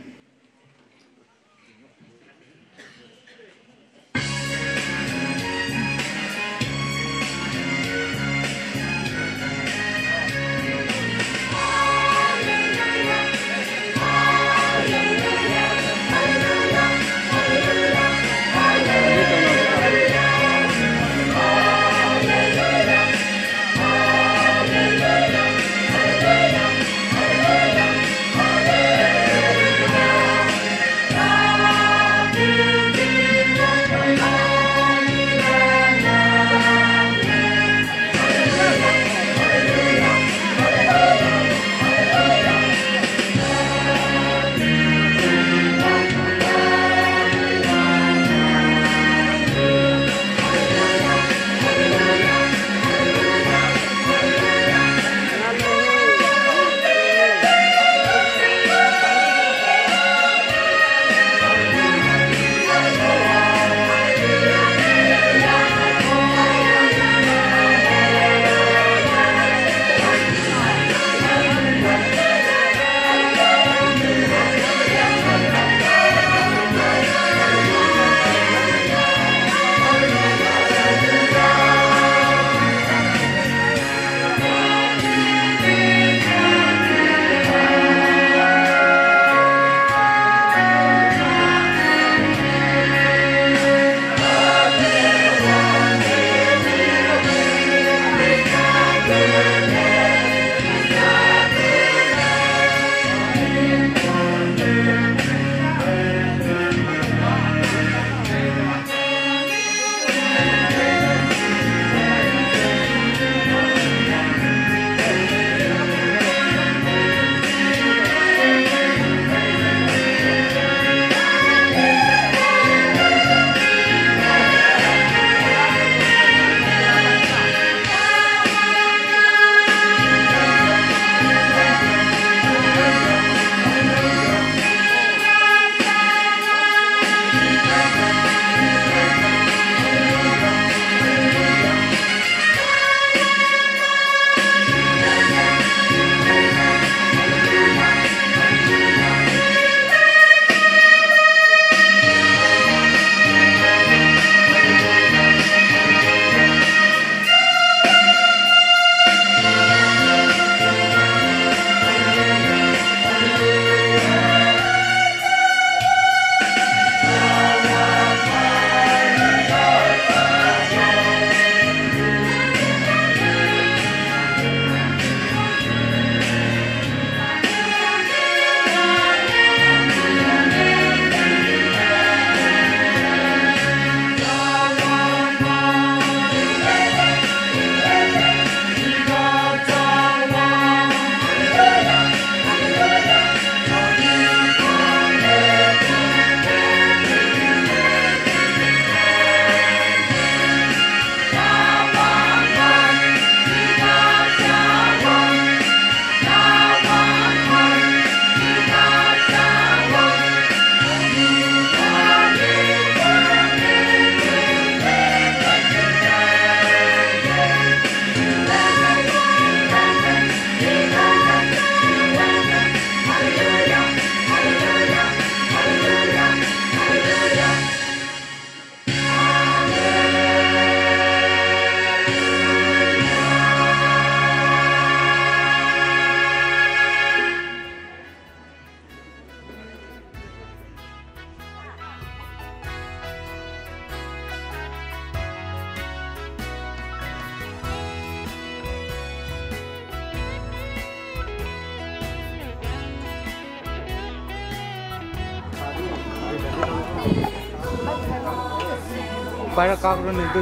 para kagro ni do.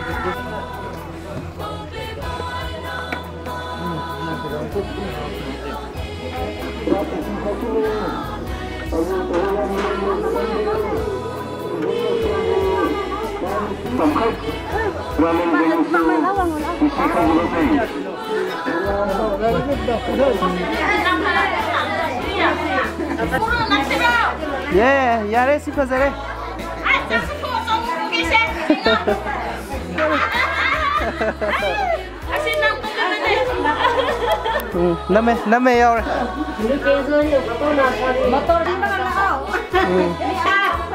Yeah, yare si fazare. Name yaw. Motor din ba nakaw?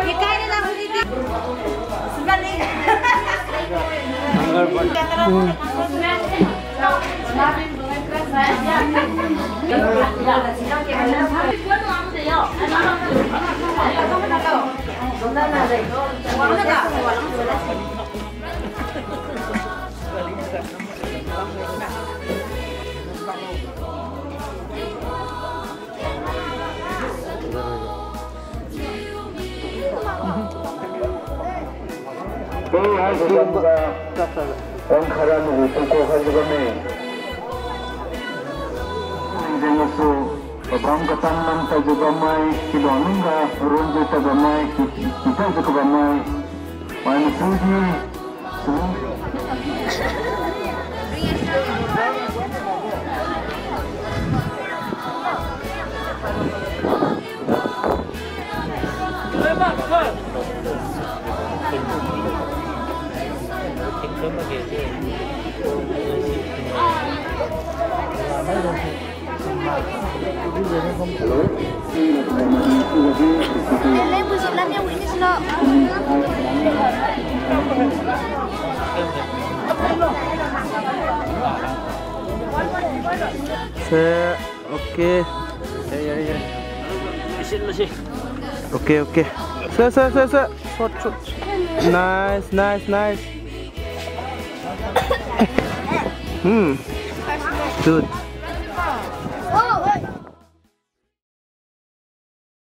Ikay nila ulit. Sibali. Okay. Okay. Sir. Short. Nice. Good.